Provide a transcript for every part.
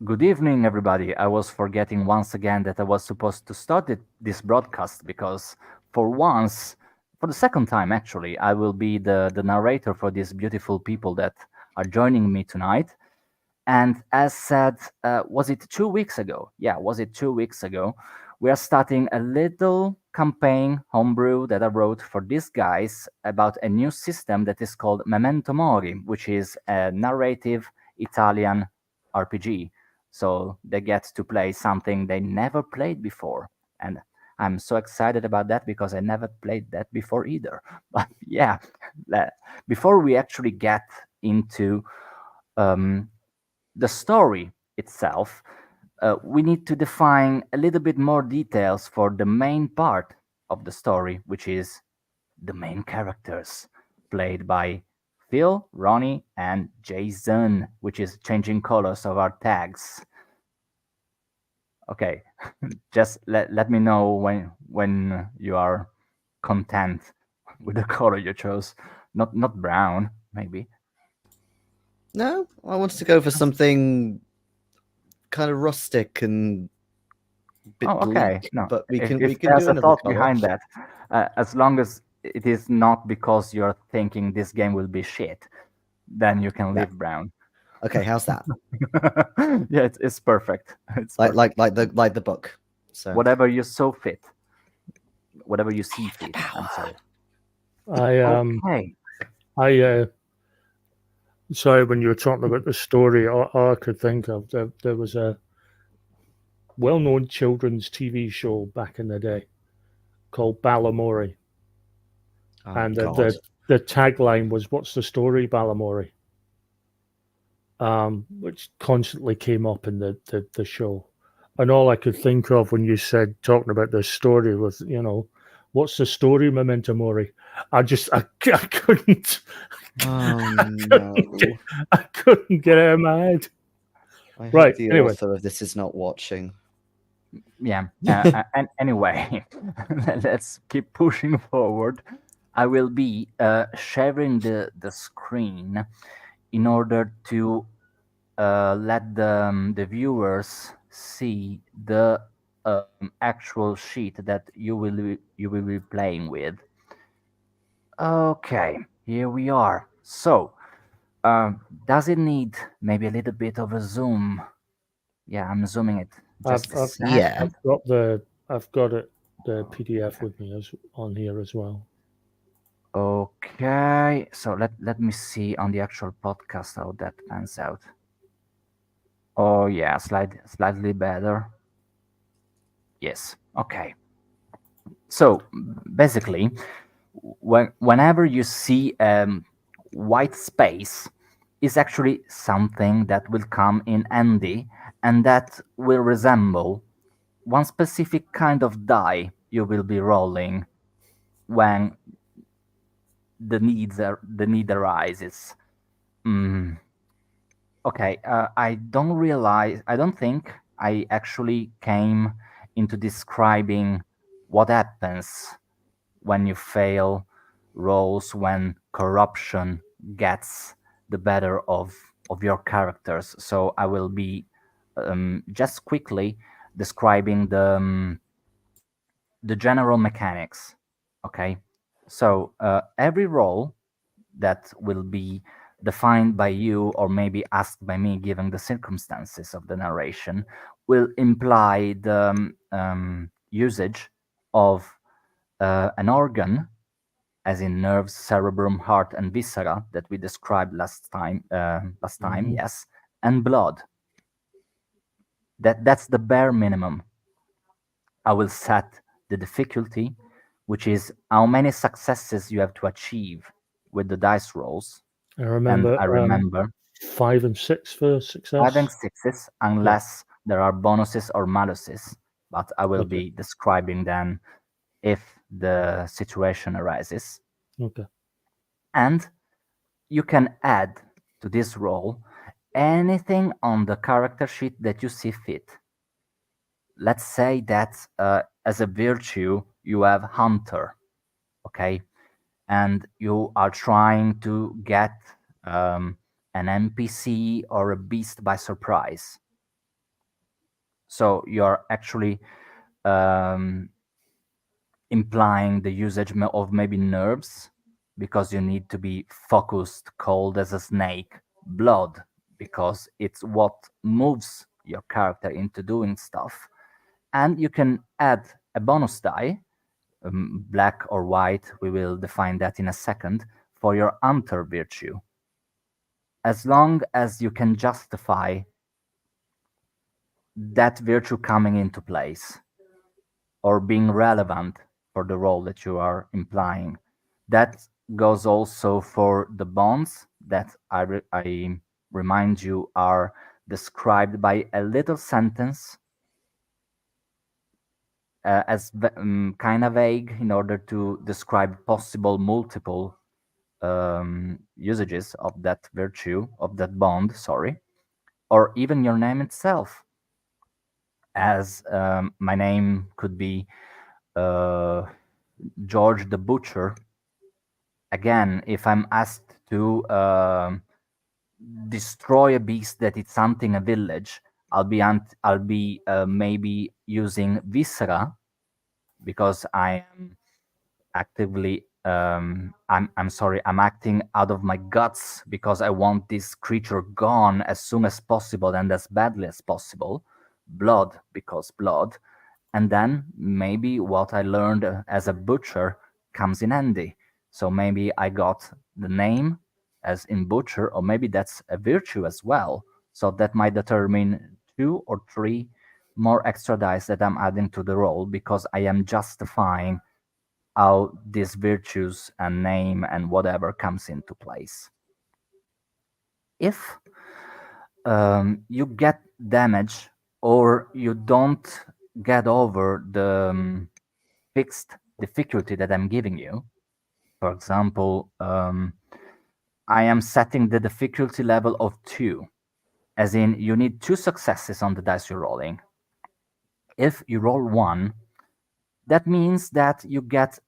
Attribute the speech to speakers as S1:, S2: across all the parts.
S1: Good evening, everybody. I was forgetting once again that I was supposed to start this broadcast because, for once, for the second time actually, I will be the narrator for these beautiful people that are joining me tonight. And as said, was it 2 weeks ago? Yeah, was it 2 weeks ago? We are starting a little campaign homebrew that I wrote for these guys about a new system that is called Memento Mori, which is a narrative Italian RPG. So they get to play something they never played before. And I'm so excited about that because I never played that before either. But yeah, before we actually get into um, the story itself, we need to define a little bit more details for the main part of the story, which is the main characters, played by Phil, Ronnie, and Jason, which is changing colors of our tags. Okay, just let me know when you are content with the color you chose. Not brown, maybe.
S2: No, I wanted to go for something kind of rustic and a
S1: Oh,
S2: bit
S1: okay.
S2: bleak,
S1: No,
S2: but we can we
S1: if
S2: can
S1: there's
S2: do
S1: a
S2: another
S1: thought
S2: color.
S1: behind that, as long as it is not because you're thinking this game will be shit, then you can
S2: No.
S1: leave brown.
S2: Okay, how's that?
S1: Yeah, it's perfect. It's
S2: Like like
S1: perfect.
S2: like the like the book. So
S1: Whatever you so fit, whatever you
S2: I
S1: see
S2: have the
S1: fit. I'm
S2: power.
S1: sorry.
S3: I
S1: Okay.
S3: I sorry, when you were talking about the story, all I could think of there was a well-known children's TV show back in the day called Balamori,
S2: Oh
S3: and
S2: God.
S3: the tagline was "What's the story, Balamori?" Which constantly came up in the show, and all I could think of when you said talking about the story was, what's the story, Memento Mori? I couldn't
S2: Oh
S3: I couldn't get
S2: no.
S3: I couldn't get it out of my head.
S2: I hope
S3: Right.
S2: the
S3: Anyway,
S2: author of this is not watching.
S1: Yeah. And anyway, let's keep pushing forward. I will be sharing the screen in order to let the viewers see the actual sheet that you will be playing with. Okay, here we are. So, does it need maybe a little bit of a zoom? Yeah, I'm zooming it
S3: I've
S1: just a
S3: I've
S2: Yeah.
S1: second.
S3: I've got it the PDF with me as on here as well.
S1: Okay, so let me see on the actual podcast how that pans out. Oh yeah, slightly better. Yes. Okay. So basically, whenever you see white space, is actually something that will come in handy and that will resemble one specific kind of die you will be rolling when the need arises. Mm, okay, I don't think I actually came into describing what happens when you fail roles, when corruption gets the better of your characters. So I will be just quickly describing the general mechanics. Okay, so every role that will be defined by you or maybe asked by me given the circumstances of the narration will imply the usage of an organ, as in nerves, cerebrum, heart, and viscera that we described last time,
S2: Hmm.
S1: yes, and blood. That's the bare minimum. I will set the difficulty, which is how many successes you have to achieve with the dice rolls.
S3: I
S1: And
S3: remember
S1: I remember
S3: 5 and 6 for
S1: five and
S3: success.
S1: sixes
S3: Yeah.
S1: unless there are bonuses or maluses, but I will
S3: Okay.
S1: be describing them if the situation arises.
S3: Okay.
S1: And you can add to this roll anything on the character sheet that you see fit. Let's say that as a virtue you have hunter, okay, and you are trying to get um, an NPC or a beast by surprise. So you're actually um, implying the usage of maybe nerves because you need to be focused, cold as a snake, blood because it's what moves your character into doing stuff. And you can add a bonus die, black or white, we will define that in a second, for your hunter virtue. As long as you can justify that virtue coming into place or being relevant for the role that you are implying. That goes also for the bonds that I remind you are described by a little sentence as kind of vague in order to describe possible multiple usages of that virtue, of that bond, sorry, or even your name itself. As my name could be uh, George the Butcher. Again, if I'm asked to destroy a beast that is hunting a village, I'll be maybe using viscera because I am actively I'm sorry, I'm acting out of my guts because I want this creature gone as soon as possible and as badly as possible. Blood because blood. And then maybe what I learned as a butcher comes in handy. So maybe I got the name as in butcher, or maybe that's a virtue as well. So that might determine 2 or 3 more extra dice that I'm adding to the roll because I am justifying how these virtues and name and whatever comes into place. If you get damage or you don't get over the fixed difficulty that I'm giving you, for example, I am setting the difficulty level of 2, as in you need 2 successes on the dice you're rolling. If you roll 1, that means that you get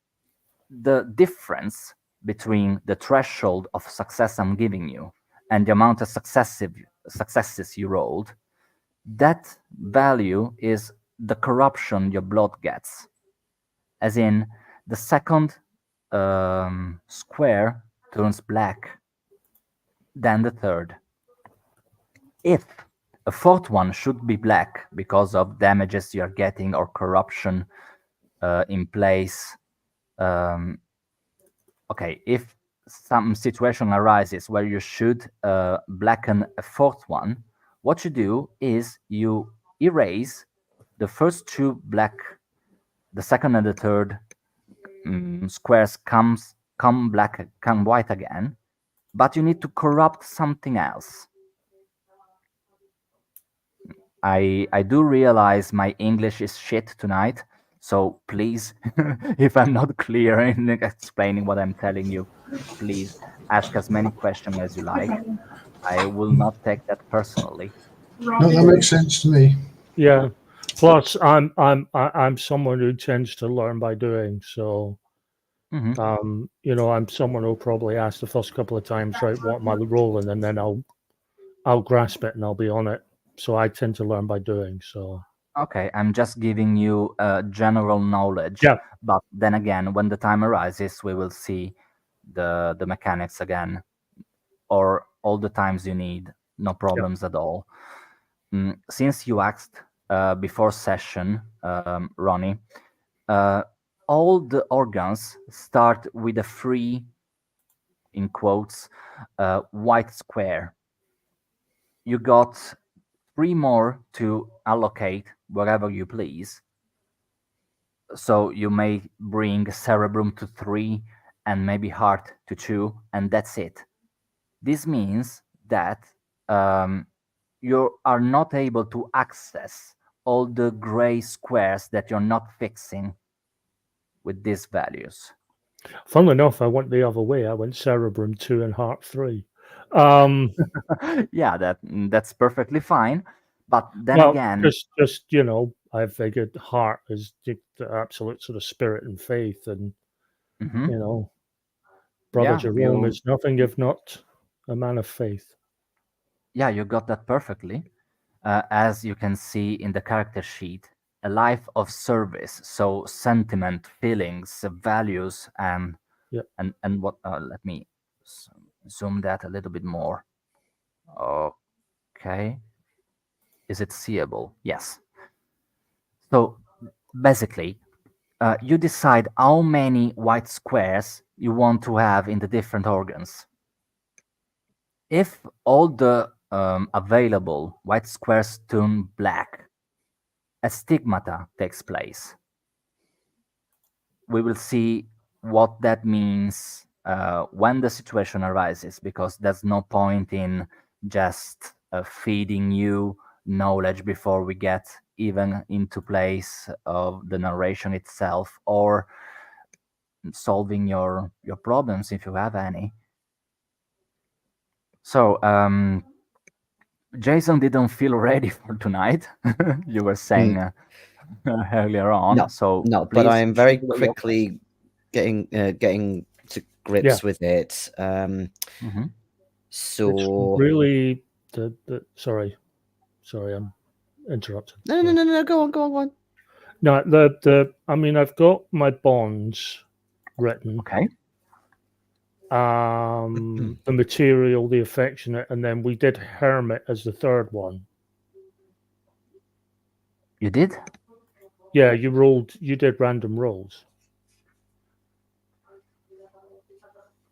S1: the difference between the threshold of success I'm giving you and the amount of successes you rolled. That value is the corruption your blood gets. As in, the second square turns black, then the third. If a fourth one should be black because of damages you're getting or corruption in place, okay, if some situation arises where you should blacken a fourth one, what you do is you erase the first 2 black, the second and the third squares come black, come white again, but you need to corrupt something else. I do realize my English is shit tonight, so please, if I'm not clear in explaining what I'm telling you, please ask as many questions as you like. I will not take that personally.
S4: No, that makes sense to me.
S3: Yeah. Plus, I'm someone who tends to learn by doing. So,
S1: Hmm.
S3: I'm someone who'll probably ask the first couple of times, right, what am I rolling, and then I'll grasp it and I'll be on it. So I tend to learn by doing. So
S1: Okay, I'm just giving you general knowledge,
S3: yeah,
S1: but then again, when the time arises, we will see the mechanics again, or all the times you need, no
S3: yeah.
S1: problems at all. Since you asked before session, Ronnie, uh, all the organs start with a free, in quotes, white square. You got 3 more to allocate wherever you please. So you may bring cerebrum to 3 and maybe heart to 2, and that's it. This means that um, you are not able to access all the gray squares that you're not fixing with these values.
S3: Funnily enough, I went the other way. I went cerebrum 2 and heart 3. Um,
S1: Yeah, that's perfectly fine. But then
S3: well,
S1: again,
S3: just I figured heart is the absolute sort of spirit and faith, and
S1: mhm,
S3: you know, Brother
S1: yeah,
S3: Jerome is nothing if not a man of faith.
S1: you got that perfectly. as you can see in the character sheet, a life of service. So sentiment, feelings, values, and
S3: Yep.
S1: and what? Let me zoom that a little bit more. Okay, is it seeable? Yes. So basically, you decide how many white squares you want to have in the different organs. If all the available white squares turn black, a stigmata takes place. We will see what that means when the situation arises, because there's no point in just feeding you knowledge before we get even into place of the narration itself, or solving your problems if you have any. So Jason didn't feel ready for tonight. You were saying earlier on.
S2: No,
S1: so
S2: no, but
S1: please
S2: I am very
S1: shoot away your
S2: quickly getting to grips
S3: Yeah.
S2: with it.
S1: Mhm.
S3: It's
S2: So
S3: really the sorry, I'm interrupting.
S2: no, go on.
S3: No, the I mean, I've got my bonds written.
S1: Okay.
S3: The material, the affectionate, and then we did hermit as the third one.
S1: You did?
S3: Yeah, you did random rolls.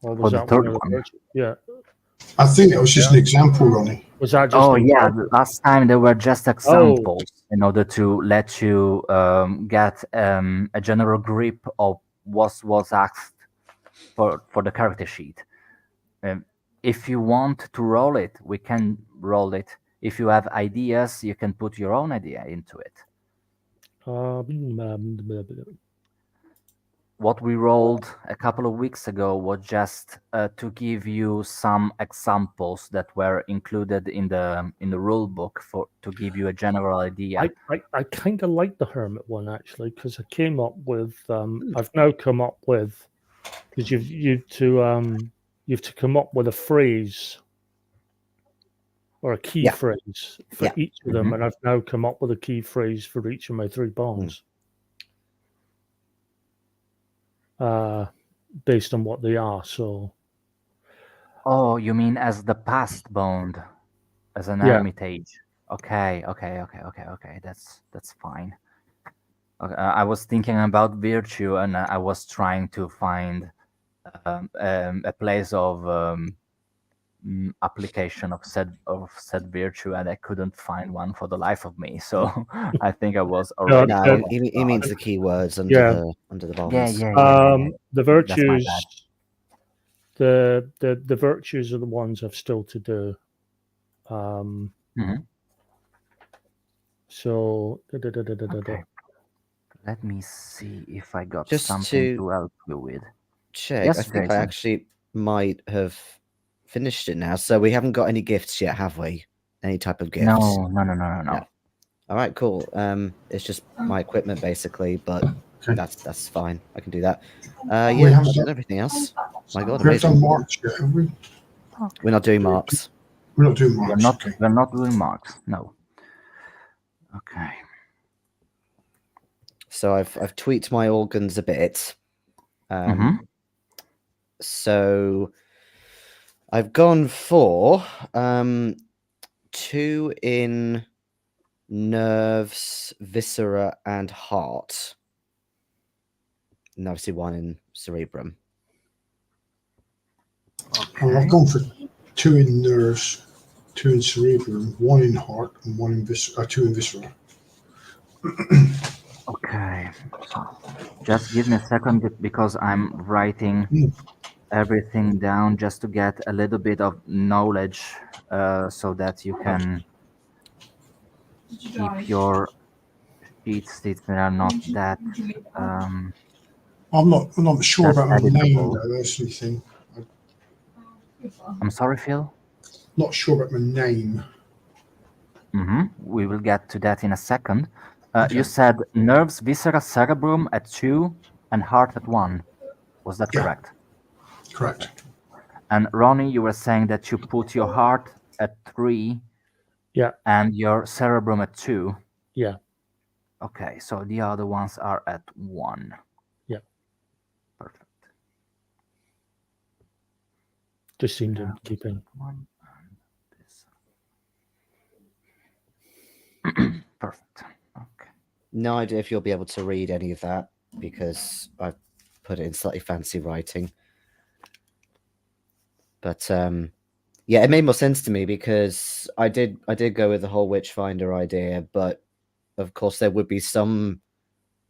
S3: Or was
S1: For the
S3: that
S1: third
S3: one of the
S1: one?
S3: first? Yeah.
S4: I think it was just an example, Ronnie.
S3: Was that just
S1: Oh
S3: an
S1: yeah,
S3: example?
S1: last time there were just examples in order to let you get a general grip of what was asked for the character sheet. If you want to roll it, we can roll it. If you have ideas, you can put your own idea into it. What we rolled a couple of weeks ago was just to give you some examples that were included in the rule book to give you a general idea.
S3: I kind of like the hermit one actually, because I came up with I've now come up with, because you've to come up with a phrase or a key
S2: Yeah.
S3: phrase for
S2: Yeah.
S3: each of them,
S1: Mhm.
S3: and I've now come up with a key phrase for each of my three bonds. Based on what they are. So
S1: Oh, you mean as the past bond, as an
S3: Yeah.
S1: hermitage? Okay. That's fine. Okay, I was thinking about virtue, and I was trying to find a place of application of said virtue, and I couldn't find one for the life of me. So I think I was already.
S2: No,
S3: that-
S2: he means the keywords under the bonds.
S1: Yeah.
S3: The
S1: That's my
S3: virtues,
S1: bad.
S3: the virtues are the ones I've still to do.
S1: Mhm.
S3: So
S1: Okay. Let me see if I got
S2: Just
S1: something
S2: to
S1: to help you with.
S2: check,
S1: Yes,
S2: I think I
S1: Jason.
S2: actually might have finished it now. So we haven't got any gifts yet, have we? Any type of gifts?
S1: No.
S2: All right, cool. It's just my equipment basically, but
S4: Okay.
S2: that's fine. I can do that.
S4: We
S2: Yeah,
S4: haven't
S2: I've
S4: done-
S2: done everything else. My God,
S4: We have
S2: amazing.
S4: done marks yet, have we?
S2: We're not doing marks.
S4: We're not doing marks. Okay.
S1: We're not doing marks. No. Okay.
S2: So I've tweaked my organs a bit.
S1: Mhm.
S2: So I've gone for 2 in nerves, viscera, and heart. And obviously 1 in cerebrum.
S4: I've gone for 2 in nerves, 2 in cerebrum, 1 in heart, and 1 in 2 in viscera.
S1: Okay. So just give me a second because I'm writing everything down just to get a little bit of knowledge, so that you can keep your sheets that are not that.
S4: I'm not sure
S1: That's
S4: about my name
S1: editable.
S4: though. That's the thing.
S1: I'm sorry, Phil.
S4: Not sure about my name.
S1: We will get to that in a second.
S4: Okay.
S1: You said nerves, viscera, cerebrum at 2 and heart at 1. Was that
S4: Yeah.
S1: correct?
S4: Correct.
S1: And Ronnie, you were saying that you put your heart at 3
S3: Yeah.
S1: And your cerebrum at 2.
S3: Yeah.
S1: Okay, so the other ones are at 1.
S3: Yeah.
S1: Perfect.
S3: Just seemed in
S1: Now,
S3: keeping.
S1: 1 and this. Perfect. Okay.
S2: No idea if you'll be able to read any of that because I've put it in slightly fancy writing. But yeah, it made more sense to me because I did go with the whole Witchfinder idea, but of course there would be some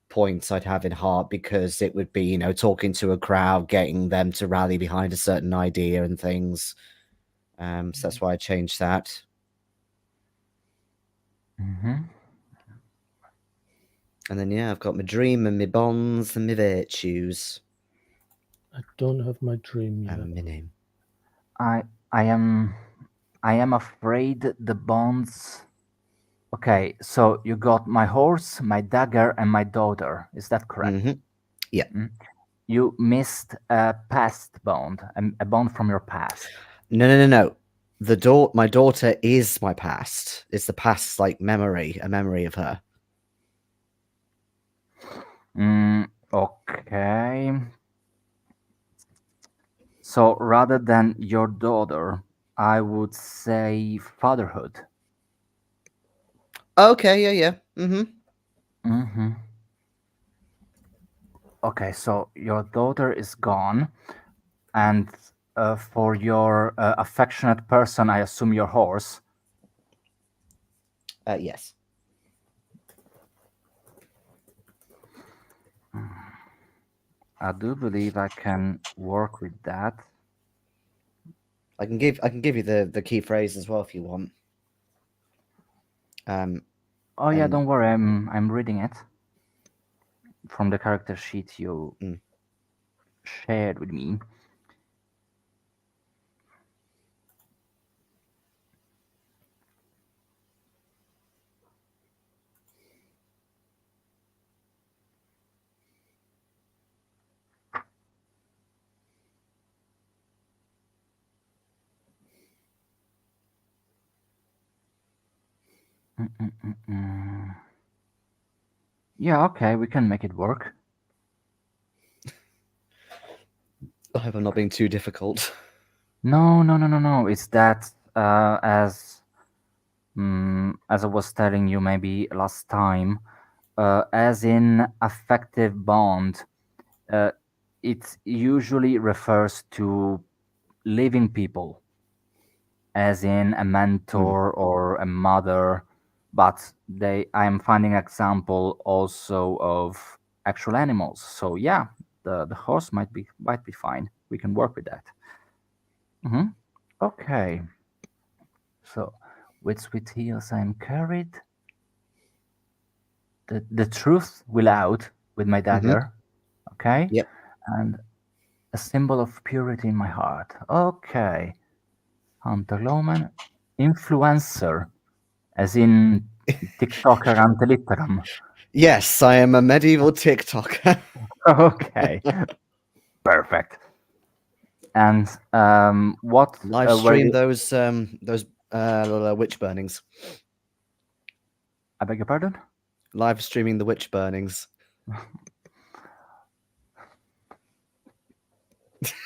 S2: points I'd have in heart because it would be, you know, talking to a crowd, getting them to rally behind a certain idea and things. So that's why I changed that.
S1: Mm-hmm.
S2: And then yeah, I've got my dream and my bonds and my virtues
S3: I don't have my dream yet.
S2: and my name.
S1: I am afraid the bonds. Okay, so you got my horse, my dagger, and my daughter. Is that correct?
S2: Mm-hmm. Yeah.
S1: You missed a past bond, a bond from your past.
S2: No. My daughter is my past. It's the past, like memory, a memory of her.
S1: Okay. So rather than your daughter, I would say fatherhood.
S2: Okay, yeah. Mm-hmm.
S1: Mm-hmm. Okay, so your daughter is gone, and for your affectionate person, I assume your horse.
S2: Yes.
S1: I do believe I can work with that.
S2: I can give you the key phrase as well if you want.
S1: Oh yeah,
S2: And-
S1: don't worry. I'm reading it from the character sheet you shared with me. Yeah, okay, we can make it work.
S2: I hope I'm not being too difficult.
S1: No. It's that as I was telling you maybe last time, as in affective bond, it usually refers to living people, as in a mentor or a mother. But I'm finding example also of actual animals. So yeah, the horse might be fine. We can work with that. Okay. So, with sweet heels I am carried. The truth will out with my dagger. Okay.
S2: Yep.
S1: And a symbol of purity in my heart. Okay. Hunter Lawman, influencer, as in TikToker ante litteram.
S2: Yes, I am a medieval TikToker.
S1: Okay. Perfect. And what
S2: Live
S1: were
S2: stream
S1: you?
S2: those witch burnings.
S1: I beg your pardon?
S2: Live streaming the witch burnings.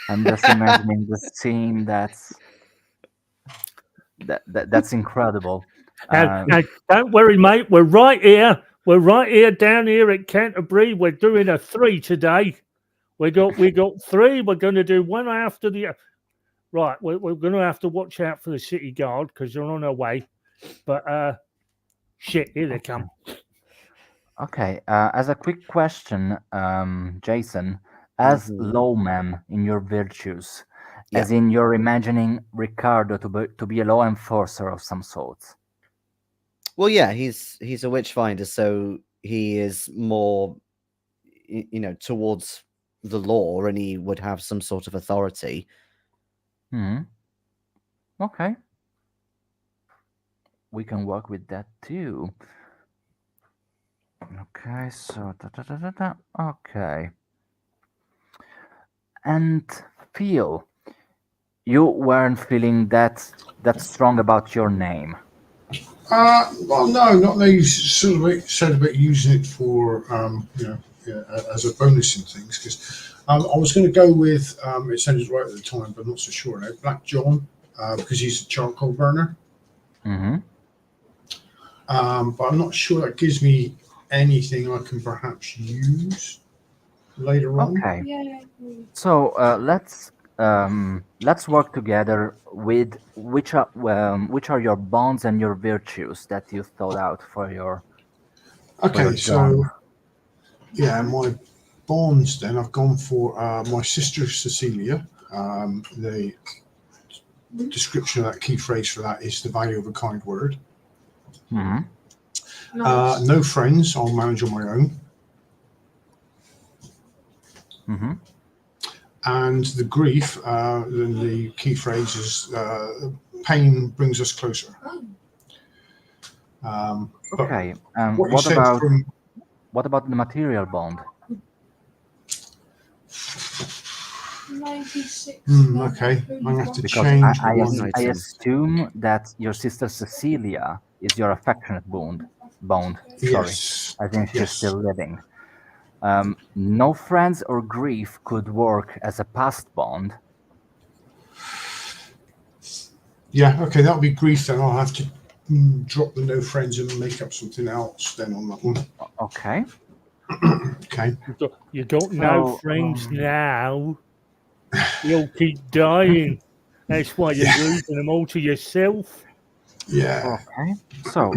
S1: I'm just imagining the scene that's incredible.
S3: And don't worry, mate. We're right here. We're right here down here at Canterbury. We're doing a 3 today. We got 3. We're going to do one after the. Right, we're going to have to watch out for the city guard because they're on their way. But shit, here they come.
S1: Okay, as a quick question, Jason, as lawman in your virtues, as in you're imagining Ricardo to be a law enforcer of some sort.
S2: Well, yeah, he's a witchfinder, so he is more, you know, towards the law, and he would have some sort of authority.
S1: Okay. We can work with that too. Okay, so okay. And feel you weren't feeling that strong about your name.
S4: Well, no, not now. You sort of said about using it for, as a bonus and things. Because I was going to go with, it sounded right at the time, but I'm not so sure now. Black John, because he's a charcoal burner.
S1: Mm-hmm.
S4: But I'm not sure that gives me anything I can perhaps use later on.
S1: Okay.
S5: Yeah.
S1: So let's work together with which are your bonds and your virtues that you thought out for your
S4: Okay, so
S1: gun.
S4: yeah, my bonds. Then I've gone for my sister Cecilia. The description of that key phrase for that is the value of a kind word.
S1: Mm-hmm.
S5: Nice.
S4: No friends. I'll manage on my own.
S1: Mm-hmm.
S4: And the grief. The key phrase is pain brings us closer. But
S1: Okay.
S4: what you
S1: What
S4: said
S1: about
S4: from
S1: the material bond?
S5: 96.
S4: okay, I'm gonna have to
S1: Because
S4: change
S1: I,
S4: the
S1: I,
S4: one.
S1: as- I assume that your sister Cecilia is your affectionate bond. Sorry,
S4: Yes,
S1: I think she's
S4: yes,
S1: still living. No friends or grief could work as a past bond.
S4: yeah. Okay, that'll be grief. Then I'll have to drop the no friends and make up something else. Then on that one.
S1: Okay.
S4: Okay.
S3: You don't know
S1: So,
S3: friends now. You'll keep dying. That's why you're losing them all to yourself.
S4: Yeah.
S1: okay. So,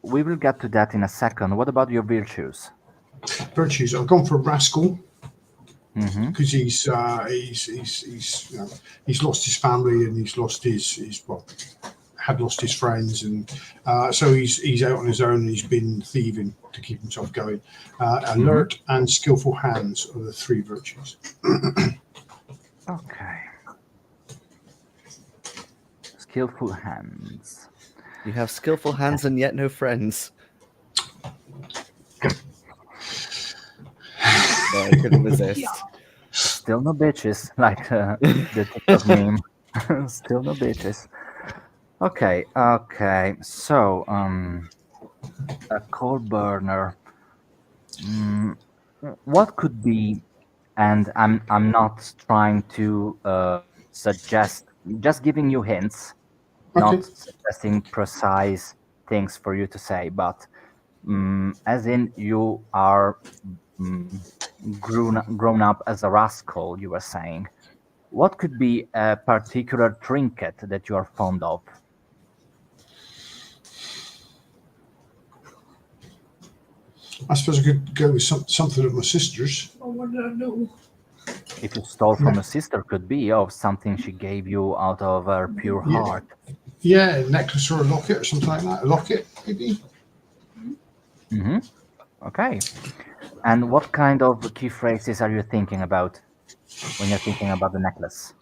S1: we will get to that in a second. What about your virtues?
S4: Virtues. I've gone for Rascal
S1: Mm-hmm.
S4: because he's lost his family and he's lost his had lost his friends, and so he's out on his own and he's been thieving to keep himself going. Alert and skillful hands are the three virtues.
S1: Okay. Skillful hands.
S2: You have skillful hands and yet no friends. No, I couldn't resist.
S1: Still no bitches, like the TikTok meme. Still no bitches. Okay, okay. So, a coal burner. Mm, what could be? And I'm not trying to suggest, just giving you hints,
S4: Okay.
S1: not suggesting precise things for you to say, but as in you are grown up as a rascal, you were saying. What could be a particular trinket that you are fond of?
S4: I suppose I could go with something of my sister's.
S5: Oh, what did I do?
S1: If you stole from a sister, could be of something she gave you out of her pure
S4: Yeah.
S1: heart.
S4: Yeah, a necklace or a locket or something like that. A locket, maybe.
S1: Mm-hmm. Okay. And what kind of key phrases are you thinking about when you're thinking about the necklace?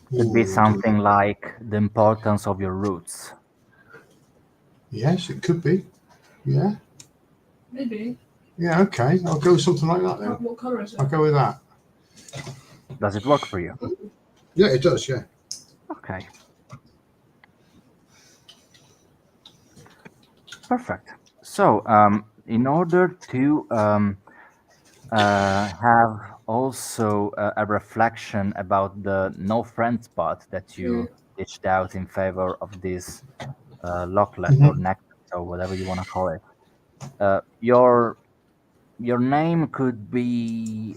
S1: Could be something like the importance of your roots.
S4: Yes, it could be. Yeah.
S5: Maybe.
S4: Yeah, okay. I'll go with something like that then.
S5: What colour is it?
S4: I'll go with that.
S1: Does it work for you?
S4: Yeah, it does, yeah.
S1: Okay. Perfect. So, in order to have also a reflection about the no friends part that you ditched out in favor of this locklet or necklace or whatever you want to call it, your name could be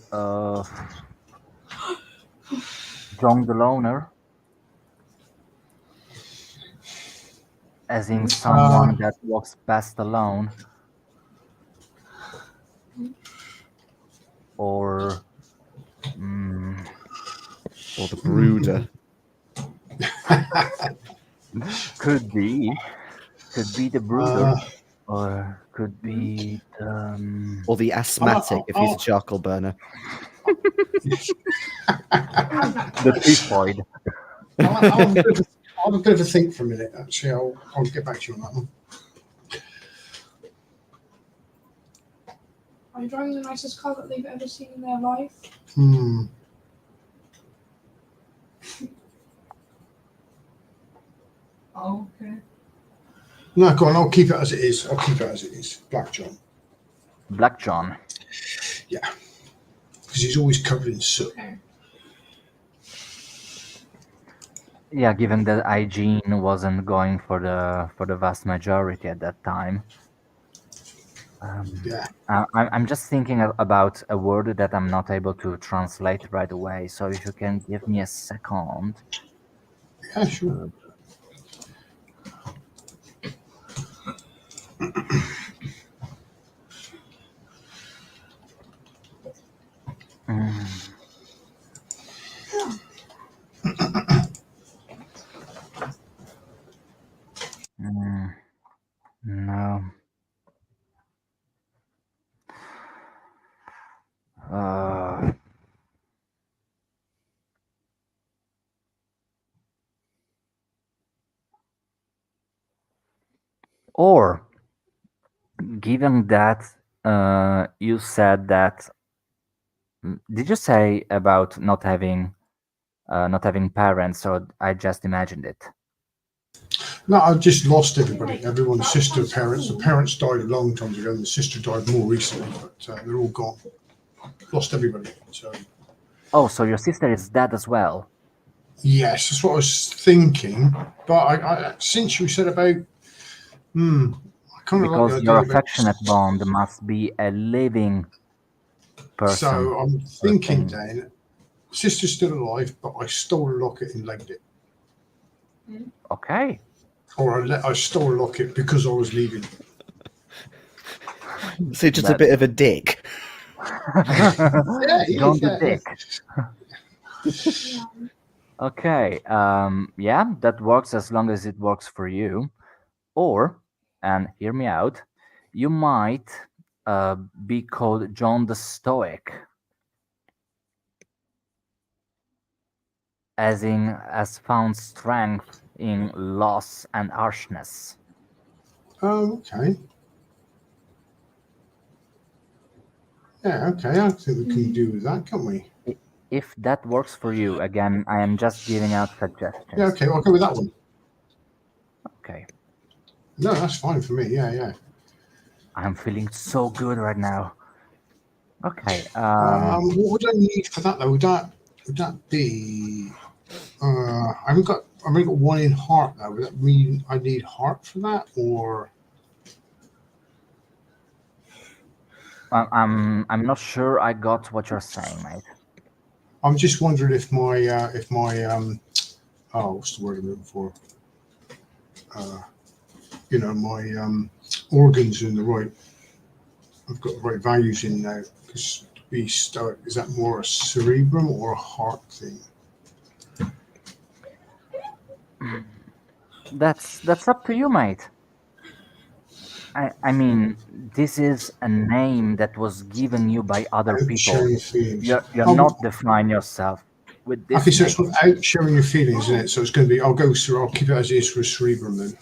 S1: John the Loner, as in someone that walks best alone, or
S2: Or the brooder.
S1: could be the brooder, or could be the,
S2: Or the asthmatic if he's a charcoal burner.
S1: the typhoid.
S4: I'll have a bit of a think for a minute, actually. I'll get back to you on that one.
S5: Are you driving the nicest car that they've ever seen in their life? Oh, okay.
S4: No, go on. I'll keep it as it is. I'll keep it as it is. Black John.
S1: Black John.
S4: Yeah, because he's always covered in soot.
S5: Okay.
S1: Yeah, given that hygiene wasn't going for the vast majority at that time.
S4: Yeah.
S1: I'm just thinking about a word that I'm not able to translate right away. So if you can give me a second.
S4: Yeah, sure.
S1: Mm. No. Or given that you said that, did you say about not having parents, or I just imagined it?
S4: No, I've just lost everybody. Everyone's sister, parents. The parents died a long time ago, and the sister died more recently, but they're all gone. Lost everybody. So,
S1: Oh, so your sister is dead as well.
S4: yes, that's what I was thinking. But I since you said about, I kind of like
S1: Because
S4: the
S1: your
S4: idea about.
S1: affectionate bond must be a living person.
S4: So I'm thinking then, sister's still alive, but I stole a locket and legged it.
S1: Okay.
S4: Or I stole a locket because I was leaving.
S2: So just a bit of a dick.
S1: Don't be dick. Okay. Yeah, that works as long as it works for you. Or, and hear me out, you might be called John the Stoic, as found strength in loss and harshness.
S4: Oh, okay. Yeah, okay. I think we can do with that, can't we?
S1: If that works for you, again, I am just giving out suggestions.
S4: Yeah, okay. I'll go with that one.
S1: Okay.
S4: No, that's fine for me. Yeah.
S1: I'm feeling so good right now. Okay.
S4: What would I need for that though? Would that be? I've only got one in heart though. Would that mean I need heart for that, or?
S1: I'm not sure I got what you're saying, mate.
S4: I'm just wondering if my what's the word I'm looking for? My organs in the right. I've got the right values in now. Because to be stoic, is that more a cerebrum or a heart thing?
S1: That's up to you, mate. I mean, this is a name that was given you by other
S4: Out
S1: people.
S4: sharing your feelings.
S1: You're not defining yourself with this
S4: Okay, so
S1: name.
S4: it's without sharing your feelings in it. So it's going to be. I'll keep it as it is for cerebrum then.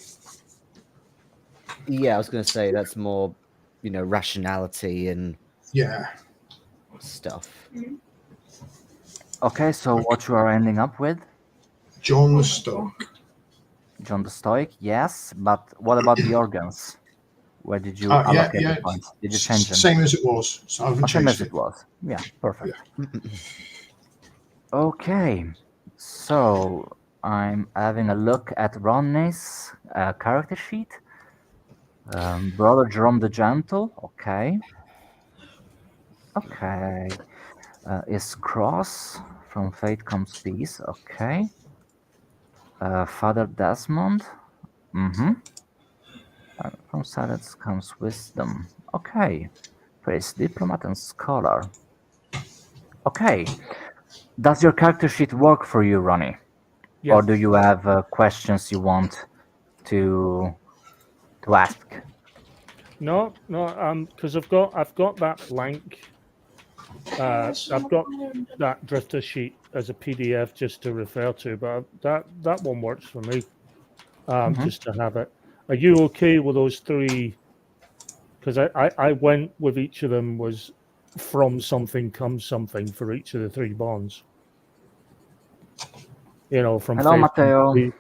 S2: Yeah, I was going to say that's more, rationality and
S4: Yeah.
S2: stuff.
S1: Okay, so what you are ending up with?
S4: John the Stoic.
S1: John the Stoic, yes, but what about the organs? Where did you allocate the points? Did you change them?
S4: Same as it was. So I haven't
S1: Same
S4: changed
S1: as
S4: it.
S1: it was. Yeah, perfect. Okay, so I'm having a look at Ronnie's character sheet. Brother Jerome the Gentle, okay. Okay. Is Cross, from Fate Comes Peace, okay. Father Desmond, from Silence Comes Wisdom, okay. Priest, Diplomat, and Scholar. Okay. Does your character sheet work for you, Ronnie?
S3: Yeah.
S1: Or do you have questions you want to ask?
S3: No, because I've got that blank. I've got that drifter sheet as a PDF just to refer to, but that one works for me. Just to have it. Are you okay with those three? Because I went with each of them was from something comes something for each of the three bonds. From
S1: Hello,
S3: faith
S1: Matteo.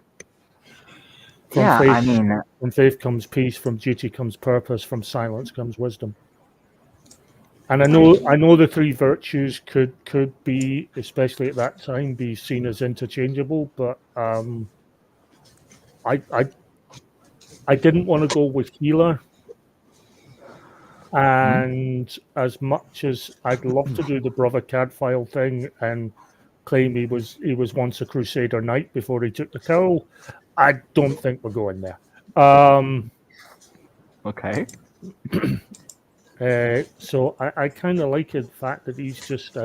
S3: From
S1: Yeah,
S3: faith,
S1: I mean,
S3: from faith comes peace. From duty comes purpose. From silence comes wisdom. And I know the three virtues could be, especially at that time, be seen as interchangeable. But I didn't want to go with healer. And as much as I'd love to do the brother Cadfael thing and claim he was once a Crusader Knight before he took the cowl, I don't think we're going there.
S1: okay.
S3: So I kind of like the fact that he's just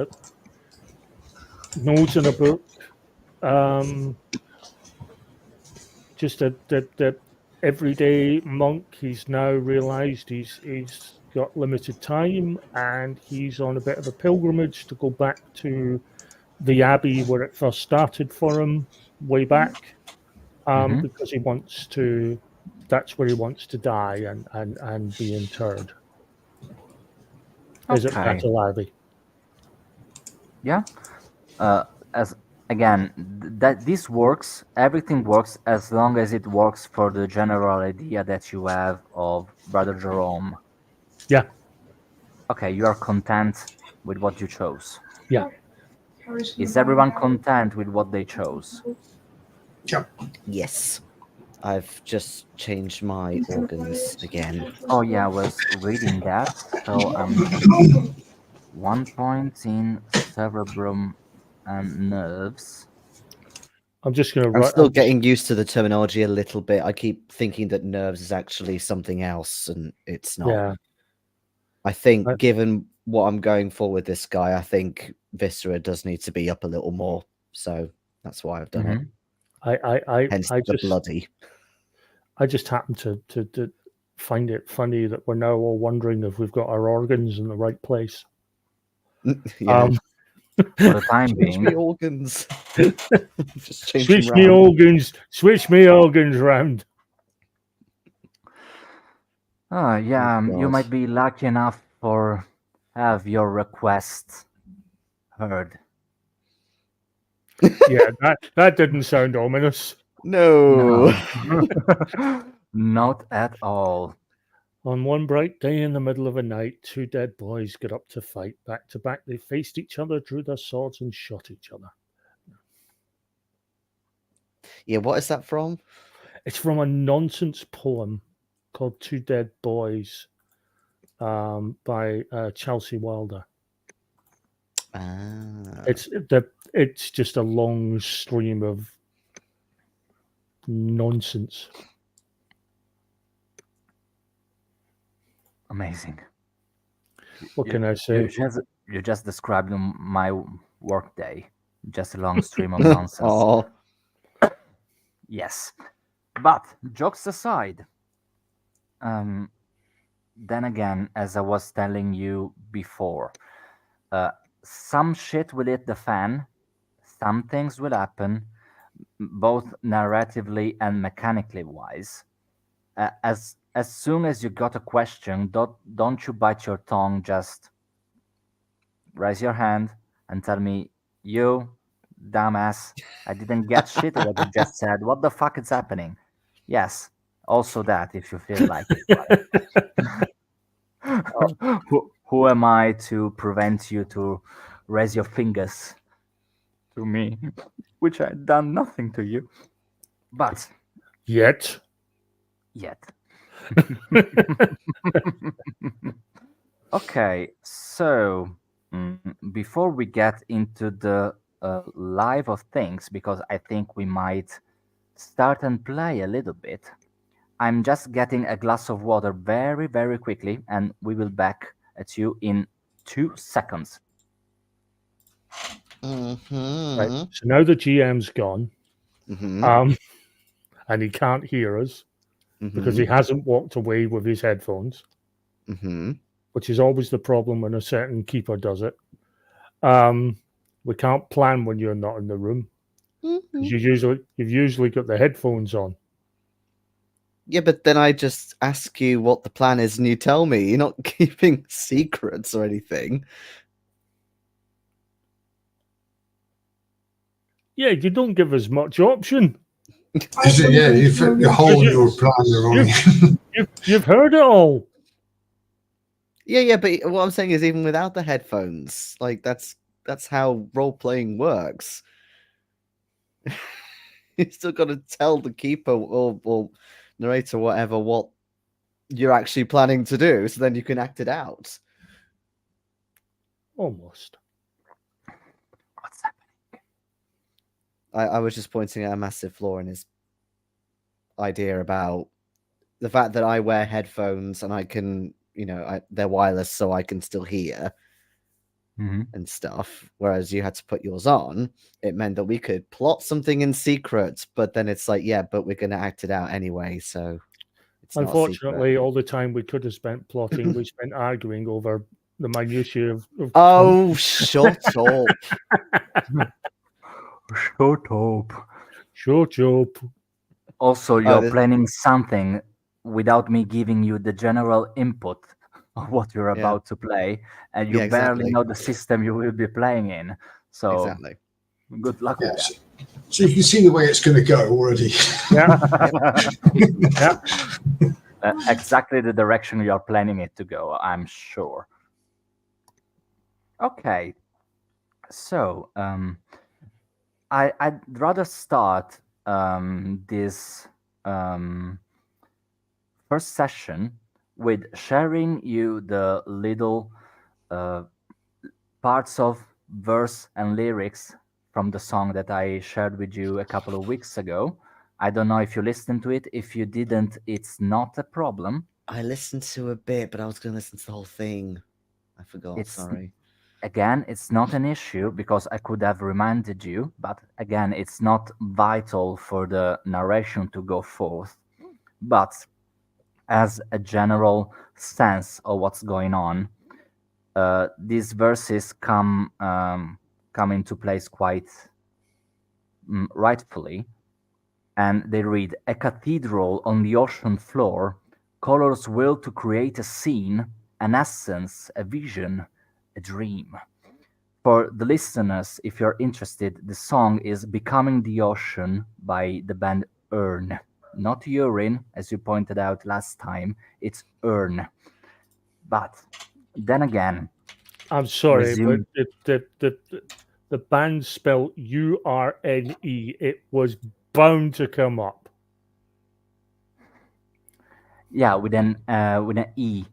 S3: notes in a book, just that everyday monk. He's now realised he's got limited time, and he's on a bit of a pilgrimage to go back to the abbey where it first started for him way back, because he wants to. That's where he wants to die and be interred. Is it
S1: Okay.
S3: Battle Abbey?
S1: Yeah. As again, that this works. Everything works as long as it works for the general idea that you have of Brother Jerome.
S3: Yeah.
S1: Okay, you are content with what you chose.
S3: Yeah.
S1: Is everyone content with what they chose?
S2: Yes. I've just changed my organs again.
S1: Oh yeah, I was reading that. So 1 point in cerebrum and nerves.
S3: I'm just going to
S2: I'm
S3: write.
S2: still getting used to the terminology a little bit. I keep thinking that nerves is actually something else, and it's not.
S3: Yeah.
S2: I think, given what I'm going for with this guy, I think Viscera does need to be up a little more. So that's why I've done it. Hence the bloody.
S3: I just happen to find it funny that we're now all wondering if we've got our organs in the right place.
S2: Yeah.
S1: For the time
S2: Change
S1: being.
S2: me organs. Just change
S3: Switch
S2: them
S3: me
S2: round.
S3: organs. Switch me organs round.
S1: Oh yeah,
S2: Oh,
S1: you
S2: God.
S1: might be lucky enough for have your request heard.
S3: Yeah, that didn't sound ominous.
S2: No.
S1: Not at all.
S3: On one bright day in the middle of a night, two dead boys got up to fight. Back to back, they faced each other, drew their swords, and shot each other.
S2: Yeah, what is that from?
S3: It's from a nonsense poem called Two Dead Boys by Chelsea Wilder.
S2: Ah.
S3: It's just a long stream of nonsense.
S1: Amazing.
S3: What can I say?
S1: You just described my work day. Just a long stream of nonsense.
S2: Oh.
S1: Yes. But jokes aside, then again, as I was telling you before, some shit will hit the fan. Some things will happen, both narratively and mechanically wise. As soon as you got a question, don't you bite your tongue. Just raise your hand and tell me, you dumbass, I didn't get shit of what you just said. What the fuck is happening? Yes, also that if you feel like it. Who am I to prevent you to raise your fingers to me, which I've done nothing to you, but
S3: Yet.
S1: Okay, so before we get into the live of things, because I think we might start and play a little bit, I'm just getting a glass of water very, very quickly, and we will back at you in 2 seconds.
S2: Mm-hmm.
S3: Right. So now the GM's gone,
S2: Mm-hmm.
S3: and he can't hear us
S2: Mm-hmm.
S3: because he hasn't walked away with his headphones,
S2: Mm-hmm.
S3: which is always the problem when a certain keeper does it. We can't plan when you're not in the room.
S2: Mm-hmm.
S3: You've usually got the headphones on.
S2: Yeah, but then I just ask you what the plan is and you tell me. You're not keeping secrets or anything.
S3: Yeah, you don't give us much option.
S4: Is it, yeah, you're holding your plan the wrong.
S3: You've heard it all.
S2: Yeah, but what I'm saying is, even without the headphones, like that's how role playing works. You still got to tell the keeper or narrator, whatever, what you're actually planning to do, so then you can act it out.
S3: Almost.
S1: What's happening?
S2: I was just pointing out a massive flaw in his idea about the fact that I wear headphones and I can, they're wireless, so I can still hear and stuff. Whereas you had to put yours on, it meant that we could plot something in secret, but then it's like, yeah, but we're going to act it out anyway, so it's not a secret.
S3: Unfortunately, all the time we could have spent plotting, we spent arguing over the minutiae of
S2: Oh, shut up.
S1: Shut up.
S3: Shut up.
S1: Also, you're
S2: this-
S1: planning something without me giving you the general input of what you're
S2: Yeah.
S1: about to play, and you
S2: Yeah,
S1: barely
S2: exactly.
S1: know the system you will be playing in. So,
S2: Exactly.
S1: good luck with
S4: Yes. So you can see the way it's going to go already.
S3: Yeah.
S1: that.
S3: Yeah.
S1: Exactly the direction you're planning it to go, I'm sure. Okay. So, I'd rather start this first session with sharing you the little uh, parts of verse and lyrics from the song that I shared with you a couple of weeks ago. I don't know if you listened to it. If you didn't, it's not a problem.
S2: I listened to a bit, but I was going to listen to the whole thing. I forgot,
S1: It's
S2: sorry.
S1: Again, it's not an issue because I could have reminded you, but again, it's not vital for the narration to go forth. But as a general sense of what's going on, these verses come into place quite rightfully, and they read: "A cathedral on the ocean floor, colors will to create a scene, an essence, a vision, a dream." For the listeners, if you're interested, the song is "Becoming the Ocean" by the band Earn. Not urine, as you pointed out last time, it's Earn. But then again,
S3: I'm sorry,
S1: resume.
S3: but the band spelled URNE. It was bound to come up.
S1: Yeah, with an E,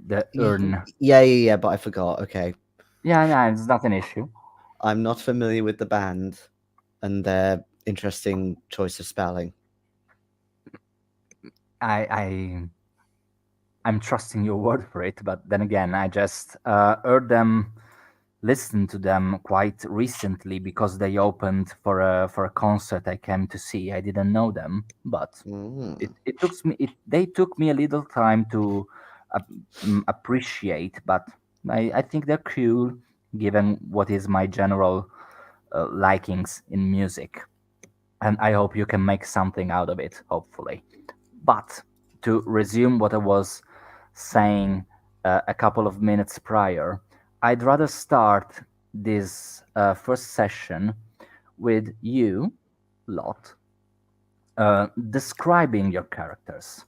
S1: the Earn.
S2: Yeah, but I forgot. Okay.
S1: Yeah, it's not an issue.
S2: I'm not familiar with the band and their interesting choice of spelling.
S1: I'm trusting your word for it, but then again, I just heard them, listened to them quite recently because they opened for a concert I came to see. I didn't know them, but they took me a little time to appreciate, but I think they're cool given what is my general likings in music, and I hope you can make something out of it, hopefully. But to resume what I was saying a couple of minutes prior, I'd rather start this first session with you, Lot, describing your characters,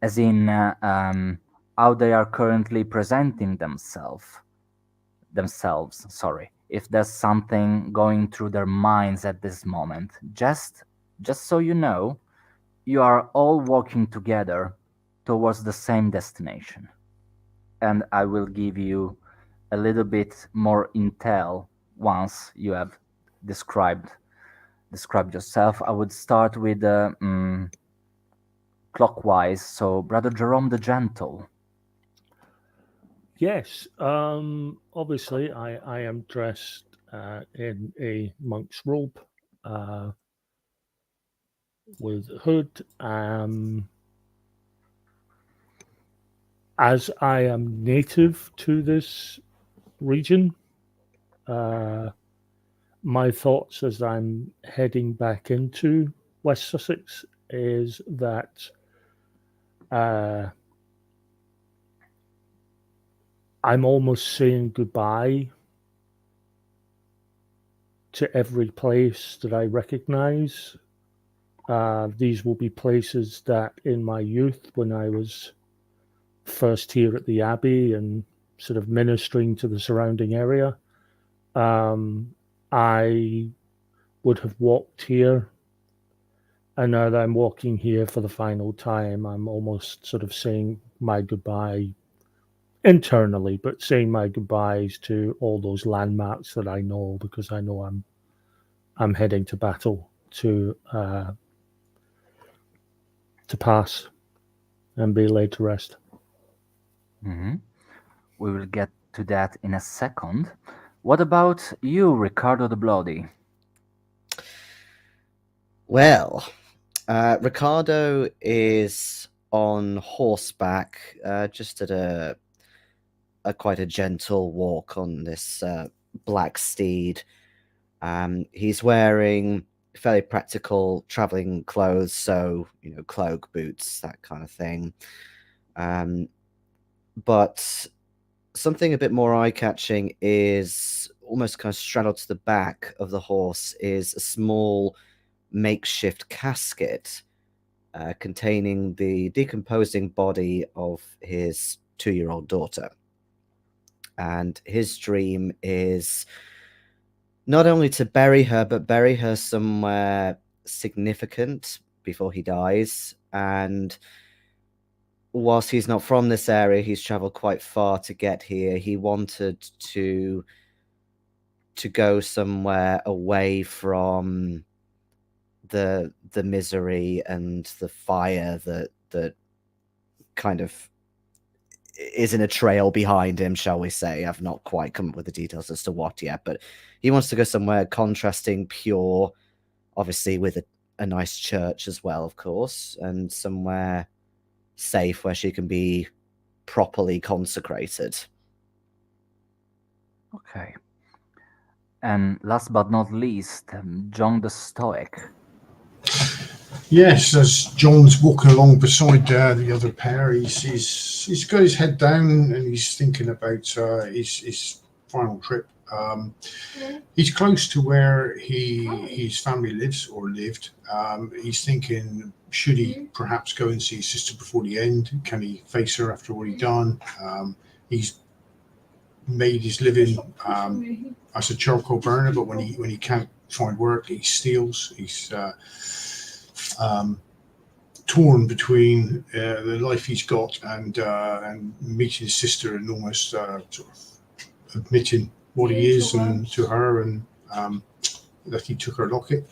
S1: as in how they are currently presenting themselves. Sorry, if there's something going through their minds at this moment, just so you know, you are all walking together towards the same destination. And I will give you a little bit more intel once you have described yourself. I would start with clockwise. So, Brother Jerome the Gentle.
S3: Yes. Obviously, I am dressed in a monk's robe with a hood. As I am native to this region, my thoughts as I'm heading back into West Sussex is that I'm almost saying goodbye to every place that I recognize These will be places that in my youth, when I was first here at the Abbey and sort of ministering to the surrounding area, I would have walked here. And now that I'm walking here for the final time, I'm almost sort of saying my goodbye internally, but saying my goodbyes to all those landmarks that I know, because I know I'm heading to battle to pass and be laid to rest.
S1: Hmm. We will get to that in a second. What about you, Ricardo the Bloody?
S2: Well, Ricardo is on horseback, just at a quite a gentle walk on this black steed. He's wearing fairly practical traveling clothes, so cloak, boots, that kind of thing. But something a bit more eye-catching is almost kind of straddled to the back of the horse is a small makeshift casket containing the decomposing body of his 2-year-old daughter. And his dream is not only to bury her, but bury her somewhere significant before he dies. And whilst he's not from this area, he's traveled quite far to get here. He wanted to go somewhere away from the misery and the fire that kind of is in a trail behind him, shall we say. I've not quite come up with the details as to what yet, but he wants to go somewhere contrasting, pure, obviously with a nice church as well, of course, and somewhere safe where she can be properly consecrated.
S1: Okay. And last but not least, John the Stoic.
S4: Yes, as John's walking along beside the other pair, he's got his head down and he's thinking about his final trip. He's close to where his family lives or lived. He's thinking, should he perhaps go and see his sister before the end? Can he face her after what he's done? He's made his living as a charcoal burner, but when he can't find work, he steals. He's torn between the life he's got and meeting his sister and almost sort of admitting what he is and to her, and that he took her locket.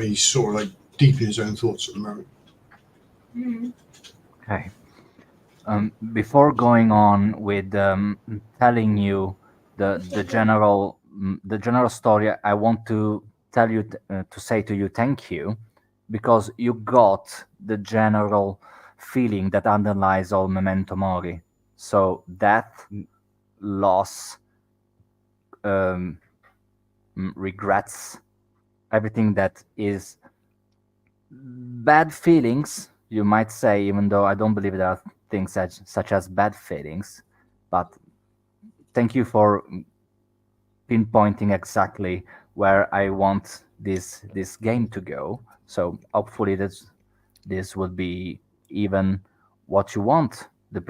S4: He's sort of like deep in his own thoughts at the moment.
S1: Okay. Before going on with telling you the general story, I want to tell you to say to you thank you, because you got the general feeling that underlies all Memento Mori. So death, loss, regrets, everything that is bad feelings, you might say, even though I don't believe there are things such as bad feelings. But thank you for pinpointing exactly where I want this game to go. So hopefully this will be even what you want the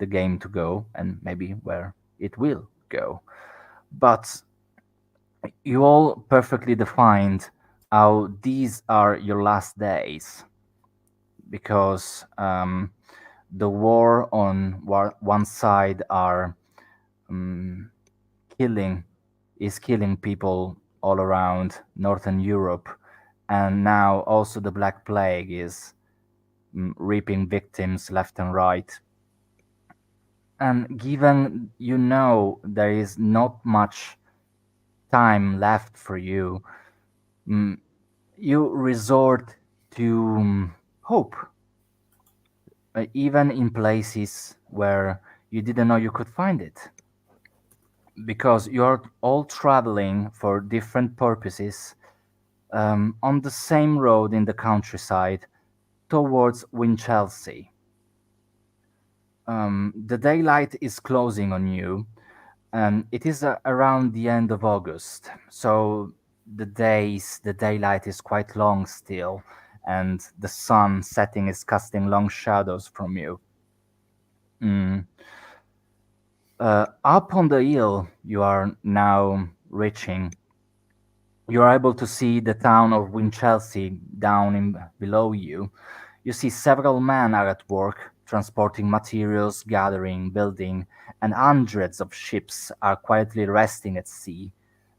S1: game to go, and maybe where it will go. But you all perfectly defined how these are your last days, because the war on one side are killing people all around Northern Europe, and now also the Black Plague is reaping victims left and right. And given there is not much time left for you, you resort to hope, even in places where you didn't know you could find it, because you're all traveling for different purposes on the same road in the countryside towards Winchelsea. The daylight is closing on you, and it is around the end of August, so the daylight is quite long still, and the sun setting is casting long shadows from you. Mm. Up on the hill you are now reaching, you are able to see the town of Winchelsea down below you. You see several men are at work, transporting materials, gathering, building, and hundreds of ships are quietly resting at sea,